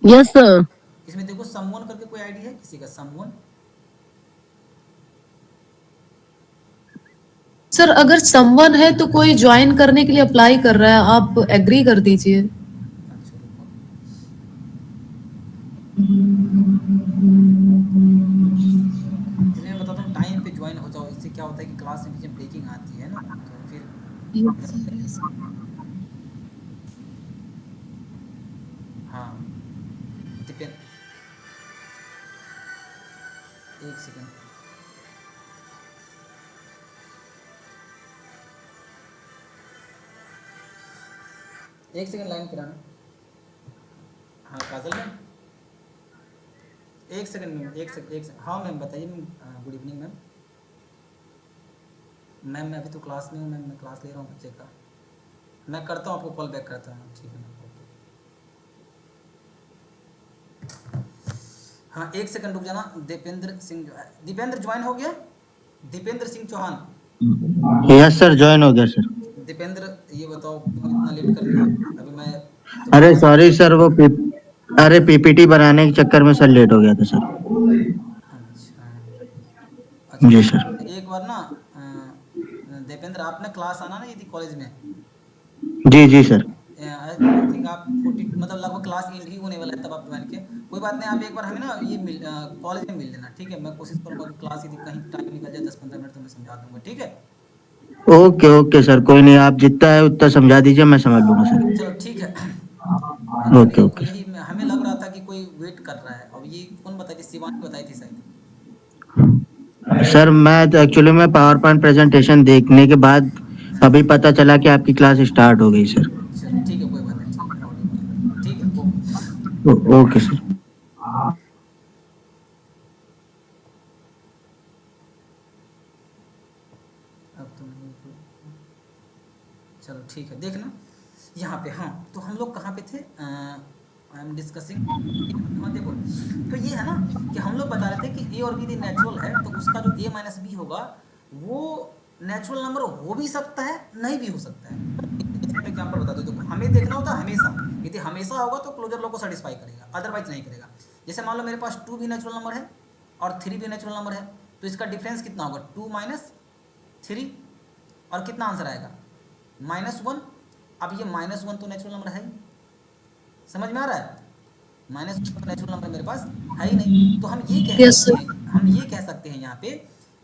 Yes sir. इसमें देखो समवन करके कोई आईडी है किसी का, समवन। सर अगर समवन है तो कोई ज्वाइन करने के लिए अप्लाई कर रहा है, आप एग्री कर दीजिए। अच्छा रुको, इसलिए मैं बताता हूँ टाइम पे ज्वाइन हो जाओ, इससे क्या होता है कि क्लास में बीच में ब्रेकिंग आती है ना, तो फिर। हाँ दीपेन, एक सेकंड, एक सेकंड लाइन पर आना। हाँ काजल मैम, एक सेकंड मैम, एक सेकंड, हाँ मैम बताइए ma'am. Good evening ma'am. Ma'am मैं अभी तो क्लास में हूँ मैम, मैं क्लास ले रहा हूँ बच्चे का, मैं करता हूँ आपको कॉल बैक करता हूँ, ठीक है मैम, ओके। हाँ एक सेकंड रुक जाना, दीपेंद्र सिंह, दीपेंद्र ज्वाइन हो गया, Deependra Singh Chauhan. Yes sir, join हो गया सर। दीपेंद्र ये बताओ क्यों इतना लेट कर लिया, अभी मैं जब अरे क्लास। सॉरी सर, अरे पीपीटी बनाने के चक्कर में सर लेट हो गया था सर। अच्छा अच्छा, जी तो सर। एक बार ना दीपेंद्र आपने क्लास आना ना यदि कॉलेज में, जी जी सर। आई थिंक आप 40 मतलब लगभग क्लास एंड ही होने वाला है तब आप ज्वाइन किए। कोई बात नहीं, आप एक बार हमें ना ये कॉलेज में मिल लेना, ठीक है, मैं कोशिश करूँगा कि क्लास यदि कहीं टाइम निकल जाए 10-15 मिनट तो मैं समझा दूंगा, ठीक है। ओके ओके सर, कोई नहीं, आप जितना है उतना समझा दीजिए, मैं समझ लूंगा सर। चलो ठीक है। Actually okay okay. यही हमें लग रहा था कि कोई वेट कर रहा है, अब ये कौन बताई थी, शिवानी बताई थी शायद। सर मैं तो एक्चुअली में पावर पॉइंट प्रेजेंटेशन देखने के बाद अभी पता चला कि आपकी क्लास स्टार्ट हो गई सर। चलो ठीक है, कोई बात नहीं, ठीक है, राउडी मत करो, ठीक है, ओके। Okay sir. अब तो नहीं चलो ठीक है, देखना यहाँ पे, हाँ तो हम लोग कहाँ पे थे, आई एम डिस्कसिंग, हाँ देखो, तो ये है ना कि हम लोग बता रहे थे कि ए और बी यदि नेचुरल है तो उसका जो ए माइनस बी होगा वो नेचुरल नंबर हो भी सकता है, नहीं भी हो सकता है। एग्जाम्पल बता दो, देखो हमें देखना होता है हमेशा, यदि हमेशा होगा तो क्लोजर लॉ को सेटिस्फाई करेगा, अदरवाइज नहीं करेगा। जैसे मान लो मेरे पास 2 भी नेचुरल नंबर है और 3 भी नेचुरल नंबर है, तो इसका डिफरेंस कितना होगा, 2 माइनस 3, और कितना आंसर आएगा, -1। अब ये -1 तो नेचुरल नंबर है ही, समझ में आ रहा है, -1 नेचुरल नंबर मेरे पास है ही नहीं, तो हम ये कह Yes, सकते sir. हैं, हम ये कह सकते हैं यहाँ पे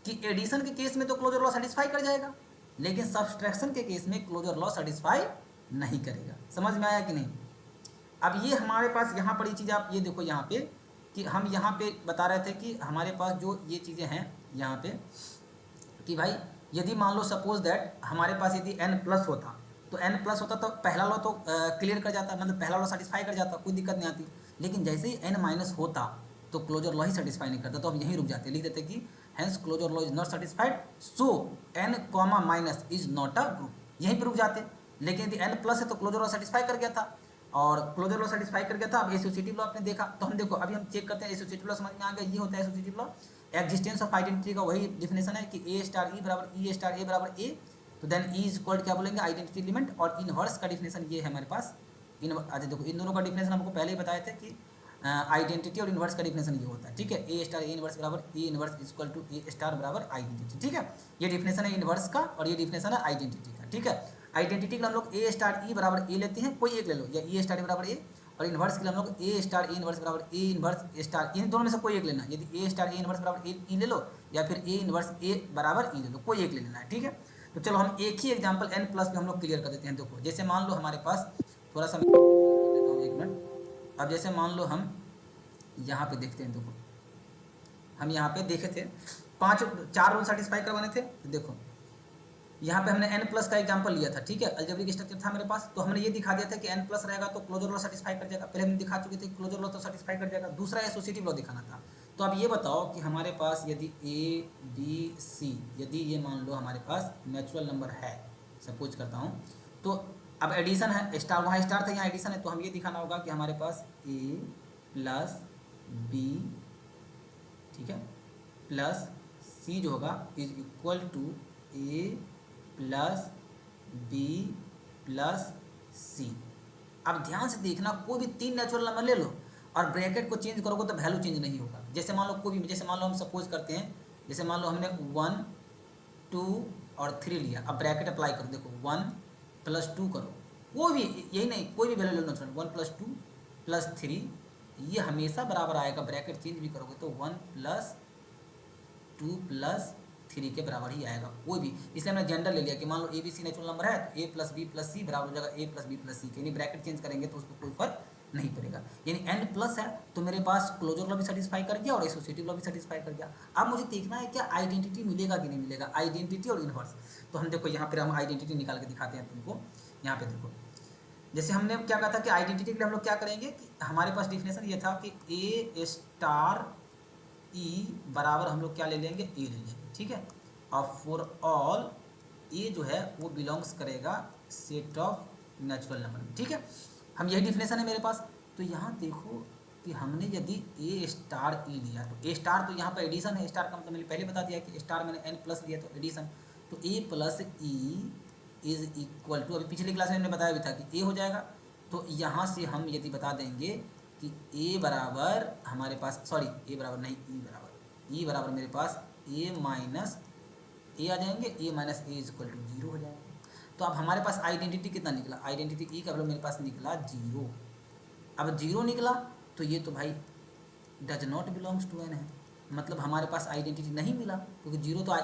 कि एडिशन के केस में तो क्लोजर लॉ सेटिस्फाई कर जाएगा, लेकिन सब्सट्रैक्शन के केस में क्लोजर लॉ सेटिस्फाई नहीं करेगा। समझ में आया कि नहीं। अब ये हमारे पास यहाँ पर ये चीज़ आप ये देखो यहाँ पे कि हम यहाँ पे बता रहे थे कि हमारे पास जो ये चीज़ें हैं यहाँ पे कि भाई यदि मान लो सपोज दैट हमारे पास यदि n प्लस होता तो n प्लस होता तो पहला लॉ तो क्लियर कर जाता, मतलब पहला लॉ सेटिस्फाई कर जाता, कोई दिक्कत नहीं आती। लेकिन जैसे ही n माइनस होता तो क्लोजर लॉ ही सेटिस्फाई नहीं करता, तो हम यहीं रुक जाते, लिख देते कि hence closure law is not satisfied, so n comma minus is not a group, यहीं पर रुक जाते। लेकिन यदि n प्लस है तो क्लोजर लॉ सेटिस्फाई कर गया था, और क्लोजर लॉ सेटिस्फाई कर गया था। अब एसोसिएटिव लॉ आपने देखा, तो हम देखो अभी हम चेक करते हैं एसोसिएटिव लॉ समझ में आ गया, ये होता है associative law. Existence of identity का वही डिफिनेशन है कि ए स्टार ई बराबर ई स्टार ए बराबर ए, तो देन ई इज इक्वल क्या बोलेंगे, आइडेंटिटी एलिमेंट। और इनवर्स का डिफिनेशन ये है हमारे पास, अच्छा देखो इन दोनों का डिफिनेशन हमको पहले ही बताए थे कि आइडेंटिटी और इनवर्स का डिफिनेशन ये होता है, ठीक है। ए स्टार ए इनवर्स बराबर A inverse is equal to A star बराबर आइडेंटिटी, ठीक है। ये डिफिनेशन है इनवर्स का और ये डिफिनेशन है आइडेंटिटी का, ठीक है। आइडेंटिटी का हम लोग ए स्टार ई बराबर ए लेते हैं, कोई एक ले लो, या ई स्टार ए बराबर ए, और इनवर्स के लिए हम लोग ए स्टार ए इनवर्स बराबर ए इनवर्स स्टार, इन दोनों में से कोई एक लेना। यदि ए स्टार ए इनवर्स बराबर ए ई ले लो, या फिर ए इनवर्स ए बराबर ई ले लो, कोई एक ले लेना है, ठीक है। तो चलो हम एक ही एग्जाम्पल n प्लस पे हम लोग क्लियर कर देते हैं। देखो जैसे मान लो हमारे पास थोड़ा सा देता हूँ, एक मिनट। अब जैसे मान लो हम यहाँ पे देखते हैं, देखो हम यहाँ पे देखे थे 4 रूल सेटिस्फाई करवाने थे, तो देखो यहाँ पे हमने n प्लस का एग्जांपल लिया था, ठीक है। अलजेब्रिक स्ट्रक्चर था मेरे पास, तो हमने ये दिखा दिया था कि n प्लस रहेगा तो क्लोजर लॉ सेटिस्फाई कर जाएगा, पहले हम दिखा चुके थे क्लोजर लॉ तो सेटिस्फाई कर जाएगा। दूसरा एसोसिएटिव लॉ दिखाना था। तो अब ये बताओ कि हमारे पास यदि ए बी सी, यदि ये मान लो हमारे पास नेचुरल नंबर है, सपोज करता हूँ, तो अब एडिशन है, स्टार वहाँ स्टार था, यहाँ एडिशन है, तो हम ये दिखाना होगा कि हमारे पास ए प्लस बी, ठीक है, प्लस सी जो होगा is equal to A plus B plus C. अब ध्यान से देखना, कोई भी 3 नेचुरल नंबर ले लो और ब्रैकेट को चेंज करोगे तो वैल्यू चेंज नहीं होगा। जैसे मान लो कोई भी, जैसे मान लो हम सपोज करते हैं, जैसे मान लो हमने 1 2 और 3 लिया, अब ब्रैकेट अप्लाई करो, देखो 1 प्लस 2 करो, कोई भी, यही नहीं कोई भी वैल्यू ले लो, 1 प्लस 2 प्लस 3, ये हमेशा बराबर आएगा, ब्रैकेट चेंज भी करोगे तो 1 प्लस 2 प्लस 3 के बराबर ही आएगा, कोई भी। इसलिए हमने जनरल ले लिया कि मान लो A B C natural number है तो A plus B plus C बराबर हो जाएगा A plus B plus C, यानी ब्रैकेट चेंज करेंगे तो उसमें कोई फर्क नहीं पड़ेगा। यानी n प्लस है तो मेरे पास क्लोजर लॉ भी सेटिस्फाई कर गया और एसोसिएटिव लॉ भी सेटिस्फाई कर गया। अब मुझे देखना है क्या आइडेंटिटी मिलेगा कि नहीं मिलेगा, आइडेंटिटी और इनवर्स। तो हम देखो यहाँ पर हम आइडेंटिटी निकाल के दिखाते हैं तुमको। यहाँ पे देखो जैसे हमने क्या कहा था कि आइडेंटिटी के लिए हम लोग क्या करेंगे कि हमारे पास डिफिनेशन ये था कि ए स्टार ई बराबर हम लोग क्या ले लेंगे, ए ले लेंगे, ठीक है। और फॉर ऑल ए जो है वो बिलोंग्स करेगा सेट ऑफ नेचुरल नंबर, ठीक है। हम यही डिफिनेशन है मेरे पास। तो यहाँ देखो कि हमने यदि ए स्टार ई लिया तो ए स्टार तो यहाँ पर एडिशन है, स्टार का मतलब मैंने पहले बता दिया कि स्टार मैंने n प्लस लिया तो एडिशन, तो A plus E is equal to, अभी पिछली क्लास में हमने बताया भी था कि ए हो जाएगा। तो यहाँ से हम यदि बता देंगे कि ए बराबर हमारे पास, सॉरी ए बराबर नहीं, ई बराबर मेरे पास ए माइनस ए आ जाएंगे, A minus A is equal to 0 हो जाएगा। तो अब हमारे पास आइडेंटिटी कितना निकला, आइडेंटिटी ई का वैल्यू मेरे पास निकला 0। अब 0 निकला तो ये तो भाई does not belongs to N है, मतलब हमारे पास आइडेंटिटी नहीं मिला, क्योंकि 0 तो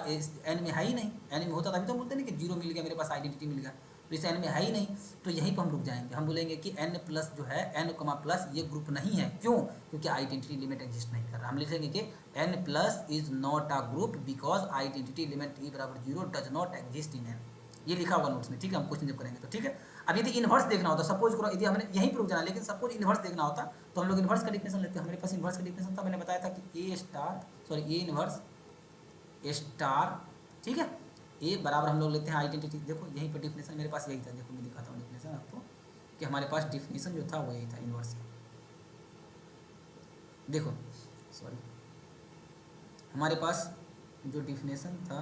एन में है ही नहीं। एन में होता तभी तो बोलते नहीं कि 0 मिल गया मेरे पास आइडेंटिटी मिल गया, तो इस एन में है ही नहीं। तो यहीं पर हम रुक जाएंगे, हम बोलेंगे कि एन प्लस जो है एन कमा प्लस ये ग्रुप नहीं है, क्यों, क्योंकि आइडेंटिटी लिमिट एग्जिस्ट नहीं कर रहा। हम लिखेंगे कि N plus is not a group because identity limit E बराबर 0 does not exist in N, ये लिखा होगा नोट्स में, ठीक है। हम क्वेश्चन जब करेंगे तो, ठीक है। अब यदि इन्वर्स देखना होता, सपोज करो यदि हमने यहीं पर रुक जाना, लेकिन सपोज इन्वर्स देखना होता तो हम लोग इन्वर्स का डिफिनेशन लेते हैं। हमारे पास इन्वर्स का डिफिनेशन था, मैंने बताया था कि A star, sorry A inverse star, ठीक है, ए बराबर हम लोग लेते हैं आइडेंटिटी। देखो यहीं पर डिफिनेशन मेरे पास यही था, देखो मैं दिखाता हूँ डिफिनेशन आपको। कि हमारे पास डिफिनीशन जो था वो यही था इन्वर्स का। देखो सॉरी, हमारे पास जो डिफिनेशन था,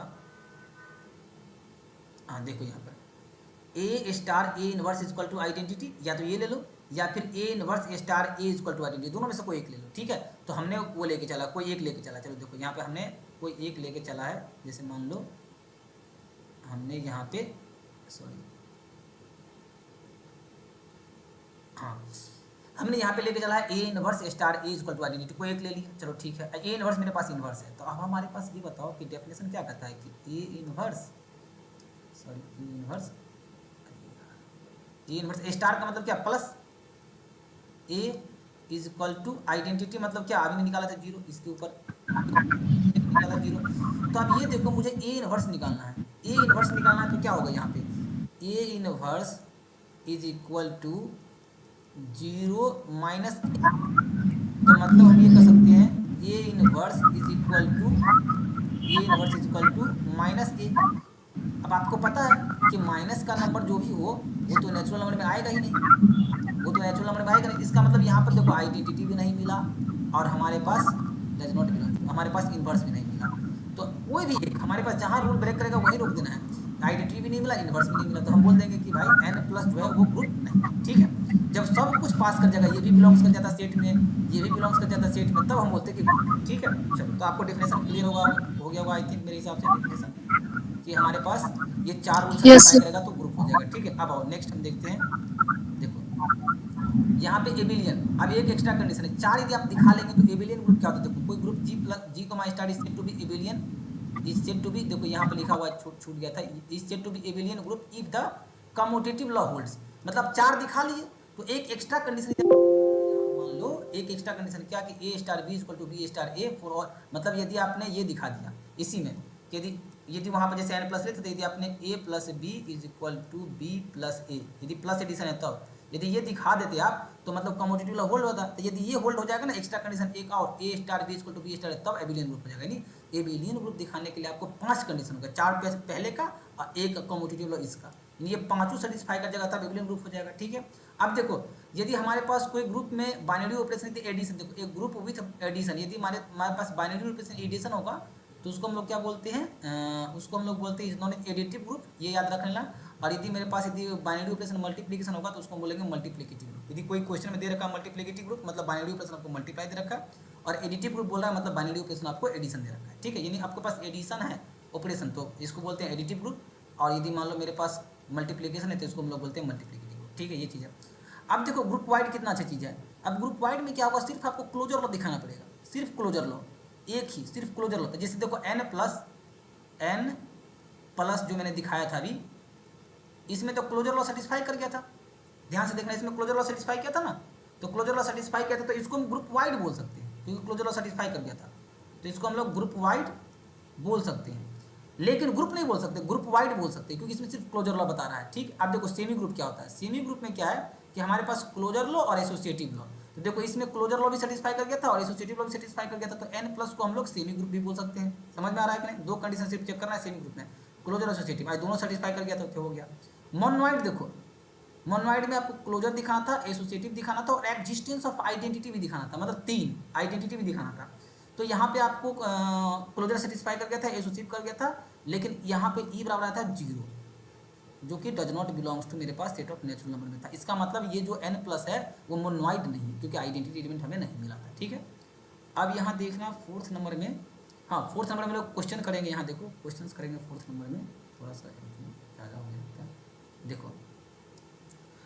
हाँ देखो यहाँ पर A star A inverse equal to identity, या तो ये ले लो या फिर A inverse A star A equal to identity, दोनों में से कोई एक ले लो, ठीक है। तो हमने वो लेके चला, कोई एक लेके चला, चलो देखो यहाँ पे हमने कोई एक लेके चला है, जैसे मान लो हमने यहाँ पे सॉरी हाँ हमने यहाँ पे लेके चला है A inverse A star A equal to identity, कोई एक ले लिया, चलो ठीक है। ए इनवर्स मेरे पास इनवर्स है, तो अब हमारे पास ये बताओ कि डेफिनेशन क्या कहता है कि ए इनवर्स ए स्टार का मतलब क्या, plus A is equal to identity, मतलब क्या अभी निकाला था जीरो, इसके ऊपर निकाला जीरो। तो अब ये देखो मुझे ए इनवर्स निकालना है, ए इनवर्स निकालना है तो क्या होगा यहाँ पे A inverse is equal to zero minus, तो मतलब हम ये कर सकते हैं A inverse is equal to minus A. अब आपको पता है कि माइनस का नंबर जो भी हो वो तो नेचुरल नंबर में आएगा ही नहीं, वो तो नेचुरल नंबर में आएगा नहीं। इसका मतलब यहाँ पर देखो आइडेंटिटी भी नहीं मिला और हमारे पास डज नॉट बिलोंग, हमारे पास इन्वर्स भी नहीं मिला। तो कोई भी एक हमारे पास जहाँ रूल ब्रेक करेगा वहीं रोक देना है, आइडेंटिटी भी नहीं मिला, इन्वर्स भी नहीं मिला, तो हम बोल देंगे कि भाई n प्लस जो है वो ग्रुप नहीं, ठीक है। जब सब कुछ पास कर जाएगा, ये भी बिलोंग्स कर जाता सेट में, ये भी बिलोंग्स कर जाता सेट में, तब हम बोलते हैं कि ग्रुप, ठीक है। चलो तो आपको डेफिनेशन क्लियर हो गया होगा आई थिंक, मेरे हिसाब से डेफिनेशन कि हमारे पास ये चार रूल Yes, सेटिस्फाई sir. करेगा तो ग्रुप हो जाएगा, ठीक है। अब आओ नेक्स्ट हम देखते हैं, देखो यहाँ पे एबिलियन, अब एक एक्स्ट्रा कंडीशन है, चार यदि आप दिखा लेंगे तो एबिलियन ग्रुप क्या होता है, देखो कोई ग्रुप जी प्लस जी को my star is said to be abelian, is said to be, देखो यहाँ पे लिखा हुआ है, छूट गया था, is said to be abelian group if the commutative law holds, मतलब चार दिखा लिए तो एक एक्स्ट्रा कंडीशन, मान लो एक एक्स्ट्रा कंडीशन क्या कि A star B equal to B star A for all, मतलब यदि आपने ये दिखा दिया इसी में, यदि वहाँ पर जैसे एन प्लस लेते तो यदि आपने A plus B is equal to B plus A, यदि प्लस एडिशन है तब यदि ये दिखा देते आप तो मतलब कम्यूटेटिव लॉ होल्ड होता, तो यदि ये होल्ड हो जाएगा ना एक्स्ट्रा कंडीशन एक और A star B equal to B star, तब एबिलियन ग्रुप हो जाएगा। यानी एबिलियन ग्रुप दिखाने के लिए आपको 5 कंडीशन होगा, 4 पहले का और एक कम्यूटेटिव लॉ इसका, ये पांचों सेटिस्फाई कर जाएगा तब एबिलियन ग्रुप हो जाएगा, ठीक है। अब देखो यदि हमारे पास कोई ग्रुप में बाइनरी ऑपरेशन थी एडिशन, देखो एक ग्रुप विथ एडिशन, यदि हमारे पास बाइनरी ऑपरेशन एडिशन होगा तो उसको हम लोग क्या बोलते हैं, उसको हम लोग बोलते हैं नॉन एडिटिव ग्रुप, ये याद रख लेना। और यदि मेरे पास यदि बाइनरी ऑपरेशन मल्टीप्लिकेशन होगा तो उसको हम बोलेंगे मल्टीप्लिकेटिव ग्रुप। यदि कोई क्वेश्चन में दे रखा है मल्टीप्लिकेटिव ग्रुप मतलब बाइनरी ऑपरेशन आपको मल्टीप्लाई दे रखा है, और एडिटिव ग्रुप बोल रहा है मतलब बाइनरी ऑपरेशन आपको एडिशन दे रखा है, ठीक है। यानी आपके पास एडिशन है ऑपरेशन तो इसको बोलते हैं एडिटिव ग्रुप, और यदि मान लो मेरे पास मल्टीप्लिकेशन है तो इसको हम लोग बोलते हैं मल्टीप्लिकेटिव ग्रुप, ठीक है, ये चीज़ है। अब देखो ग्रुप वाइड कितना अच्छा चीज़ है, अब ग्रुप वाइड में क्या होगा, सिर्फ आपको क्लोजर लॉ दिखाना पड़ेगा, सिर्फ क्लोजर लॉ, एक ही सिर्फ क्लोजर लॉ। जैसे देखो n प्लस जो मैंने दिखाया था अभी, इसमें तो क्लोजर लॉ सेटिस्फाई कर गया था, ध्यान से देखना, इसमें क्लोजर लॉ सेटिस्फाई किया था ना, तो क्लोजर लॉ सेटिस्फाई किया था तो इसको हम ग्रुप वाइड बोल सकते हैं, क्योंकि क्लोजर लॉ सेटिस्फाई कर गया था तो इसको हम लोग ग्रुप वाइड बोल सकते हैं। लेकिन ग्रुप नहीं बोल सकते, ग्रुप वाइड बोल सकते हैं, क्योंकि इसमें सिर्फ क्लोजर लॉ बता रहा है, ठीक। अब देखो सेमी ग्रुप क्या होता है, सेमी ग्रुप में क्या है कि हमारे पास क्लोजर लॉ और एसोसिएटिव लॉ, तो देखो इसमें क्लोजर लॉ भी सेटिस्फाई कर गया था और एसोसिएटिव लॉ भी सेटिस्फाई कर गया था, तो n प्लस को हम लोग सेमी ग्रुप भी बोल सकते हैं। समझ में आ रहा है कि नहीं, दो कंडीशन सिर्फ चेक करना है सेमी ग्रुप में, क्लोजर एसोसिएटिव, आज दोनों सेटिस्फाई कर गया था तो हो गया। मोनोइड देखो, मोनोइड में आपको क्लोजर दिखाना था, एसोसिएटिव दिखाना था और एग्जिस्टेंस ऑफ आइडेंटिटी भी दिखाना था, मतलब 3 आइडेंटिटी भी दिखाना था। तो यहाँ पे आपको क्लोजर सेटिस्फाई कर गया था, एसोसिएटिव कर गया था, लेकिन यहाँ पे ई बराबर आया था 0, जो कि डज नॉट बिलोंग्स टू मेरे पास सेट ऑफ नेचुरल नंबर में था। इसका मतलब ये जो n प्लस है वो मोनोइड नहीं है, क्योंकि आइडेंटिटी एलिमेंट हमें नहीं मिला था, ठीक है। अब यहाँ देखना 4th नंबर में, हाँ 4th नंबर में लोग क्वेश्चन करेंगे, यहाँ देखो क्वेश्चन करेंगे 4th नंबर में, थोड़ा सा ज़्यादा हो गया था। देखो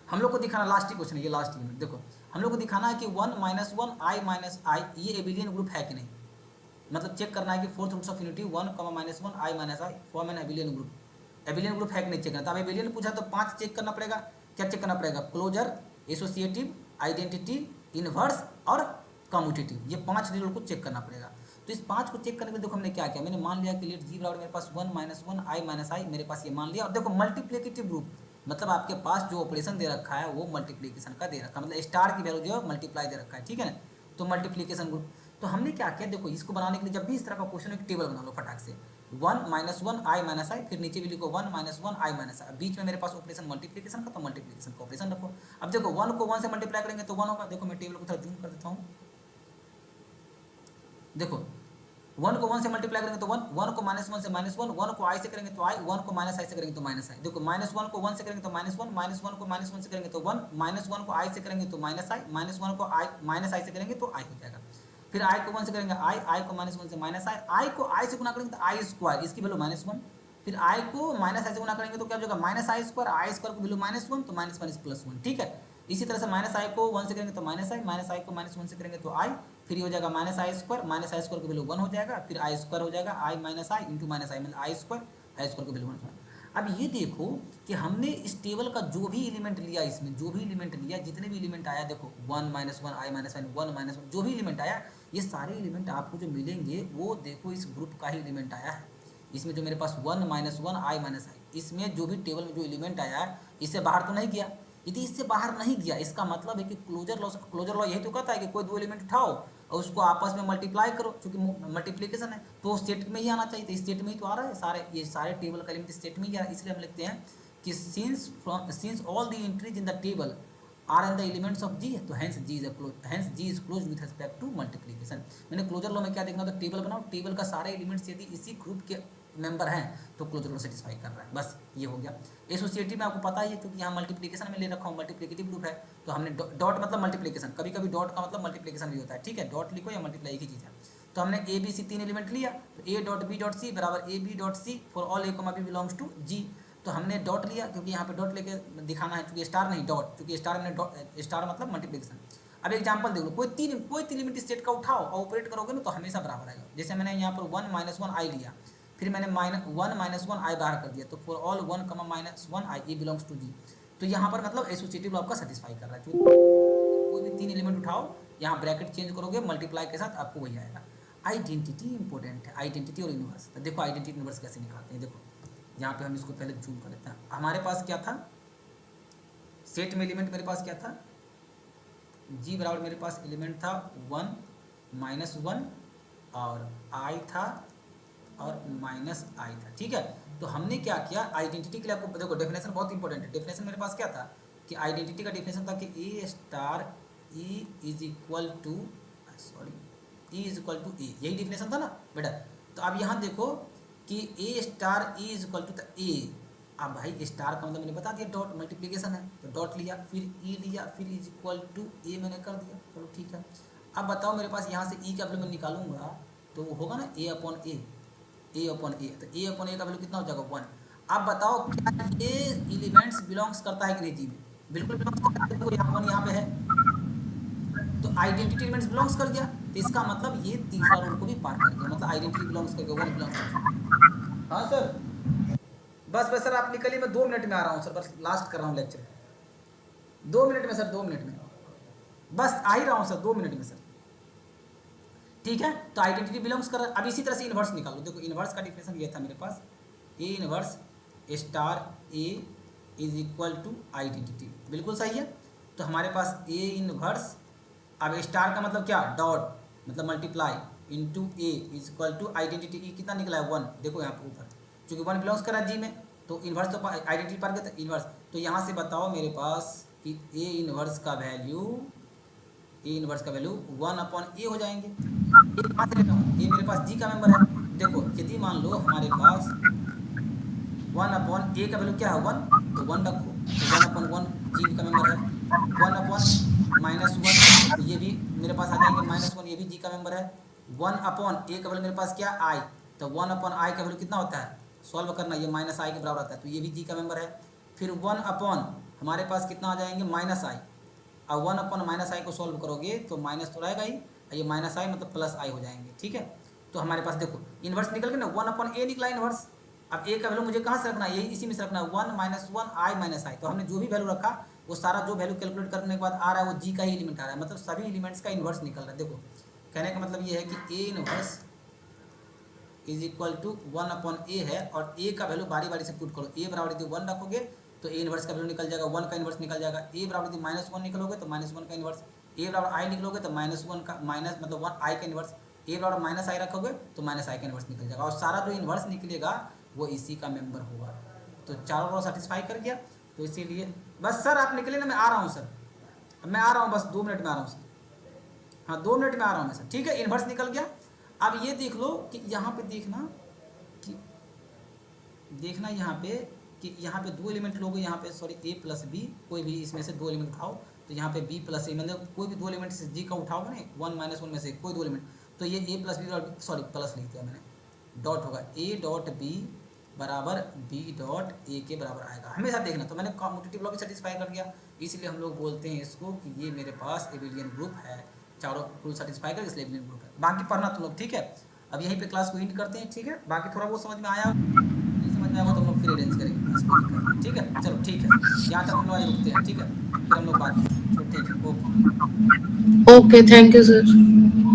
हम लोग को दिखाना, लास्ट ही क्वेश्चन है ये, लास्ट ही में देखो हम लोग को दिखाना है कि 1 - 1 i - i ये एबिलियन ग्रुप है कि नहीं, मतलब चेक करना है कि 4th roots of unity 1, -1 i - i form an abelian group, abelian group है कि नहीं चेक करना। तो अब एबिलियन पूछा तो 5 चेक करना पड़ेगा, क्या चेक करना पड़ेगा, क्लोजर, एसोसिएटिव, आइडेंटिटी, इनवर्स और कम्यूटेटिव, ये 5 रिजल्ट को चेक करना पड़ेगा। तो इस 5 को चेक करने के लिए देखो हमने क्या किया, मैंने मान लिया कि लेट जी बराबर मेरे पास 1 - 1 i - i, मेरे पास ये मान लिया। और देखो मल्टीप्लिकेटिव ग्रुप मतलब आपके पास जो ऑपरेशन दे रखा है वो मल्टीप्लिकेशन का दे रखा है, मतलब स्टार की वैल्यू जो है मल्टीप्लाई दे रखा है, ठीक है ना, तो मल्टीप्लिकेशन ग्रुप। तो हमने क्या किया, देखो इसको बनाने के लिए जब भी इस तरह का क्वेश्चन एक टेबल बना लो फटाक से, 1 माइनस वन आई माइनस आई, फिर नीचे भी लिखो 1 माइनस वन आई माइनस आई, बीच में मेरे पास ऑपरेशन मल्टीप्लीकेशन का, तो मल्टीप्लीकेशन का ऑपरेशन रखो। अब देखो 1 को 1 से मल्टीप्लाई करेंगे तो 1 होगा। देखो मैं टेबल को थोड़ा जूम कर देता हूँ। देखो 1 को 1 से मल्टीप्लाई करेंगे तो 1, 1 को माइनस 1 से माइनस 1, 1 को आई से करेंगे तो आई, 1 को माइनस आई से करेंगे तो माइनस आई। देखो माइनस 1 को 1 से करेंगे तो माइनस 1, माइनस 1 को माइनस 1 से करेंगे तो 1, माइनस 1 को आई से करेंगे तो माइनस आई, माइनस 1 को आई माइनस आई से करेंगे तो आई हो जाएगा। फिर आई को 1 से करेंगे आई, आई को माइनस 1 से माइनस आई, आई को आई से गुना करेंगे तो आई स्क्वायर, इसकी वैल्यू माइनस 1। फिर आई को माइनस आई से गुना करेंगे तो क्या हो जाएगा माइनस आई स्क्वायर की वैल्यू माइनस 1, तो माइनस 1 इज प्लस 1, ठीक है। इसी तरह से माइनस आई को 1 से करेंगे तो माइनस आई, माइनस आई को माइनस 1 से करेंगे तो आई, फिर ये हो जाएगा माइनस आई स्क्वायर की वैल्यू 1 हो जाएगा, फिर आई स्क्वायर हो जाएगा, आई माइनस आई इंटू माइनस आई मतलब आई स्क्वायर की वैल्यू 1 हो जाएगा। अब ये देखो कि हमने इस टेबल का जो भी एलिमेंट लिया, इसमें जो भी एलिमेंट लिया, जितने भी एलिमेंट आया, देखो 1 माइनस 1 आई माइनस आई 1 माइनस 1 जो भी एलिमेंट आया, ये सारे एलिमेंट आपको जो मिलेंगे वो देखो इस ग्रुप का ही एलिमेंट आया है। इसमें जो मेरे पास 1 माइनस 1 आई माइनस आई, इसमें जो भी टेबल में जो एलिमेंट आया है इससे बाहर तो नहीं गया। यदि इससे बाहर नहीं गया, इसका मतलब है कि क्लोजर लॉ यही तो कहता है कि कोई दो एलिमेंट उठाओ और उसको आपस में मल्टीप्लाई करो, क्योंकि मल्टीप्लिकेशन है तो स्टेट में ही आना चाहिए, तो इस स्टेट में ही तो आ रहा है सारे, ये सारे टेबल का एलिमेंट स्टेट में ही आ रहा है। इसलिए हम लिखते हैं कि since all the entries in the table are in the elements of G, तो hence G is close with respect to multiplication. मैंने क्लोजर लॉ में क्या देखना, तो टेबल बनाओ, टेबल का सारे एलिमेंट्स यदि इसी ग्रुप के मेंबर हैं तो क्लोजर लॉ सेटिस्फाई कर रहा है, बस ये हो गया। एसोसिएटिव में आपको पता ही है, क्योंकि यहाँ मल्टीप्लिकेशन में ले रखा हूँ, मल्टीप्लिकेटिव ग्रुप है, तो हमने डॉट मतलब मल्टीप्लिकेशन, कभी कभी डॉट का मतलब मल्टीप्लिकेशन भी होता है, ठीक है, डॉट लिखो या मल्टीप्लाई एक ही चीज़ है। तो हमने ए बी सी तीन एलिमेंट लिया, तो A dot B dot C बराबर A B dot C for all A comma B belongs to G. तो हमने डॉट लिया, क्योंकि यहाँ पे डॉट लेके दिखाना है, क्योंकि स्टार नहीं डॉट, क्योंकि स्टार में स्टार मतलब मल्टीप्लिकेशन। अब एग्जांपल देख लो, कोई तीन एलिमेंट स्टेट का उठाओ और ऑपरेट करोगे ना तो हमेशा बराबर आएगा। जैसे मैंने यहाँ पर 1 माइनस 1 आई लिया, फिर मैंने 1 माइनस 1 आई बाहर कर दिया, तो for all 1 comma minus 1 I A belongs to G. तो यहाँ पर मतलब एसोसिएटिव लॉ आपका सेटिस्फाई कर रहा है, कोई भी तीन एलिमेंट उठाओ, यहाँ ब्रैकेट चेंज करोगे, मल्टीप्लाई के साथ आपको वही आएगा। आइडेंटिटी इंपॉर्टेंट है, आइडेंटिटी और यूनिवर्स। तो देखो आइडेंटिटी यूनिवर्स कैसे निकालते हैं, देखो यहाँ पे हम इसको पहले जूम कर लेते हैं। हमारे पास क्या था, सेट में एलिमेंट मेरे पास क्या था, जी बराबर मेरे पास एलिमेंट था 1 माइनस 1 और आई था और माइनस आई था, ठीक है। तो हमने क्या किया, आइडेंटिटी के लिए आपको देखो डेफिनेशन बहुत इंपॉर्टेंट है। डेफिनेशन मेरे पास क्या था कि आइडेंटिटी का डेफिनेशन था कि A star E is equal to E is equal to A, यही डेफिनेशन था ना बेटा। तो अब यहाँ देखो कि A star E is equal to A, अब भाई स्टार का मतलब मैंने बता दिया डॉट मल्टीप्लिकेशन है, तो डॉट लिया, फिर ई लिया, फिर इज इक्वल टू ए मैंने कर दिया, चलो ठीक है। अब बताओ मेरे पास यहाँ से ई का वैल्यू मैं निकालूंगा तो वो होगा ना ए अपॉन ए, ए अपॉन ए, तो ए अपॉन ए का वैल्यू कितना हो जाएगा 1। अब बताओ क्या ये एलिमेंट्स बिलोंग्स करता है कि नहीं जी में, बिल्कुल बिलोंग्स करता है, देखो यहाँ 1 यहाँ पे है, तो आइडेंटिटी एलिमेंट्स बिलोंग्स कर गया, तो इसका मतलब ये तीसरा रूल को भी पार कर गया, मतलब आइडेंटिटी बिलोंग्स करके 1 बिलोंग्स कर। हाँ सर, बस सर आप निकलिए, मैं 2 मिनट में आ रहा हूँ सर, बस लास्ट कर रहा हूँ लेक्चर, 2 मिनट में सर, 2 मिनट में बस आ ही रहा हूँ सर, 2 मिनट में सर, ठीक है। तो आइडेंटिटी बिलोंग्स कर। अब इसी तरह से इन्वर्स निकालो, देखो इन्वर्स का डिफिनेशन ये था मेरे पास, A inverse star A is equal to identity, बिल्कुल सही है। तो हमारे पास ए इन्वर्स, अब स्टार का मतलब क्या, डॉट मतलब multiply into A is equal to identity, E कितना निकला है 1, देखो यहाँ पर ऊपर, चूँकि 1 बिलोंग्स करा जी में, तो इन्वर्स तो आइडेंटिटी पर गया, तो इन्वर्स। तो यहाँ से बताओ मेरे पास कि ए इन्वर्स का वैल्यू 1 अपॉन ए हो जाएंगे। ये कहाँ से लेता हूँ, ये मेरे पास जी का मेंबर है, देखो यदि मान लो हमारे पास 1 अपॉन ए का वैल्यू क्या है 1, तो 1 रखो, तो 1 अपॉन 1 जी का मेंबर है, 1 अपॉन माइनस 1 तो ये भी मेरे पास आ जाएंगे -1, ये भी जी का मेंबर है, 1 अपॉन ए का वैल्यू मेरे पास क्या आई, तो 1 अपॉन आई का वैल्यू कितना होता है, सॉल्व करना, ये माइनस आई के बराबर आता है, तो ये भी जी का मेंबर है। फिर 1 अपॉन हमारे पास कितना आ जाएंगे माइनस आई, अब 1 अपॉन माइनस आई को सॉल्व करोगे तो माइनस तो रहेगा ही, ये माइनस आई मतलब प्लस आई हो जाएंगे, ठीक है। तो हमारे पास देखो इन्वर्स निकल गया ना, 1 अपॉन ए निकला इन्वर्स। अब ए का वैल्यू मुझे कहाँ से रखना है, यही इसी में से रखना है, 1 माइनस 1 आई माइनस आई। तो हमने जो भी वैल्यू रखा वो सारा जो वैल्यू कैलकुलेट करने के बाद आ रहा है वो जी का ही एलिमेंट आ रहा है, मतलब सभी एलिमेंट्स का इन्वर्स निकल रहा है। देखो कहने का मतलब ये है कि A inverse is equal to 1 upon A है, और ए का वैल्यू बारी बारी से पुट करो, ए बराबर यदि 1 रखोगे तो ए इन्वर्स का वैल्यू निकल जाएगा, 1 का इन्वर्स निकल जाएगा, ए बराबर यदि -1 निकलोगे तो -1 का इन्वर्स, ए बराबर आई निकलोगे तो -1 का माइनस मतलब 1 आई का इन्वर्स, ए बराबर माइनस आई रखोगे तो माइनस आई का इन्वर्स निकल जाएगा, और सारा जो इन्वर्स निकलेगा वो इसी का मेंबर होगा। तो चारों रो सेटिस्फाई कर गया, तो इसीलिए बस सर आप निकले ना, मैं आ रहा हूँ सर, मैं आ रहा हूँ, बस 2 मिनट में आ रहा हूँ सर, हाँ 2 मिनट में आ रहा हूँ मैं सर, ठीक है। इन्वर्स निकल गया। अब ये देख लो कि यहाँ पे देखना यहाँ पे कि यहाँ पे 2 एलिमेंट लोगे, यहाँ पे सॉरी a प्लस बी, कोई भी इसमें से 2 एलिमेंट उठाओ, तो यहाँ पे b प्लस ए, मतलब कोई भी 2 एलिमेंट से g का उठाओगे ना, 1 माइनस 1 में से कोई 2 एलिमेंट, तो ये a plus B, sorry plus लिख दिया मैंने, डॉट होगा a डॉट b बराबर b डॉट a के बराबर आएगा, हमेशा देखना। तो मैंने कम्यूटेटिव लॉ भी सेटिस्फाई कर गया, इसलिए हम लोग बोलते हैं इसको कि ये मेरे पास एबिलियन ग्रुप है, चारों रूल सेटिस्फाई कर, इसलिए एबिलियन ग्रुप है। बाकी पढ़ना तुम लोग, ठीक है। अब यहीं पे क्लास को एंड करते हैं, ठीक है। बाकी थोड़ा बहुत समझ में आया, नहीं समझ में आया तो हम लोग फिर अरेंज करेंगे क्लास को, ठीक है। चलो ठीक है, यहाँ तक हम लोग आज रुकते हैं, ठीक है, फिर हम लोग बात, तो ठीक है, okay. Okay, thank you sir.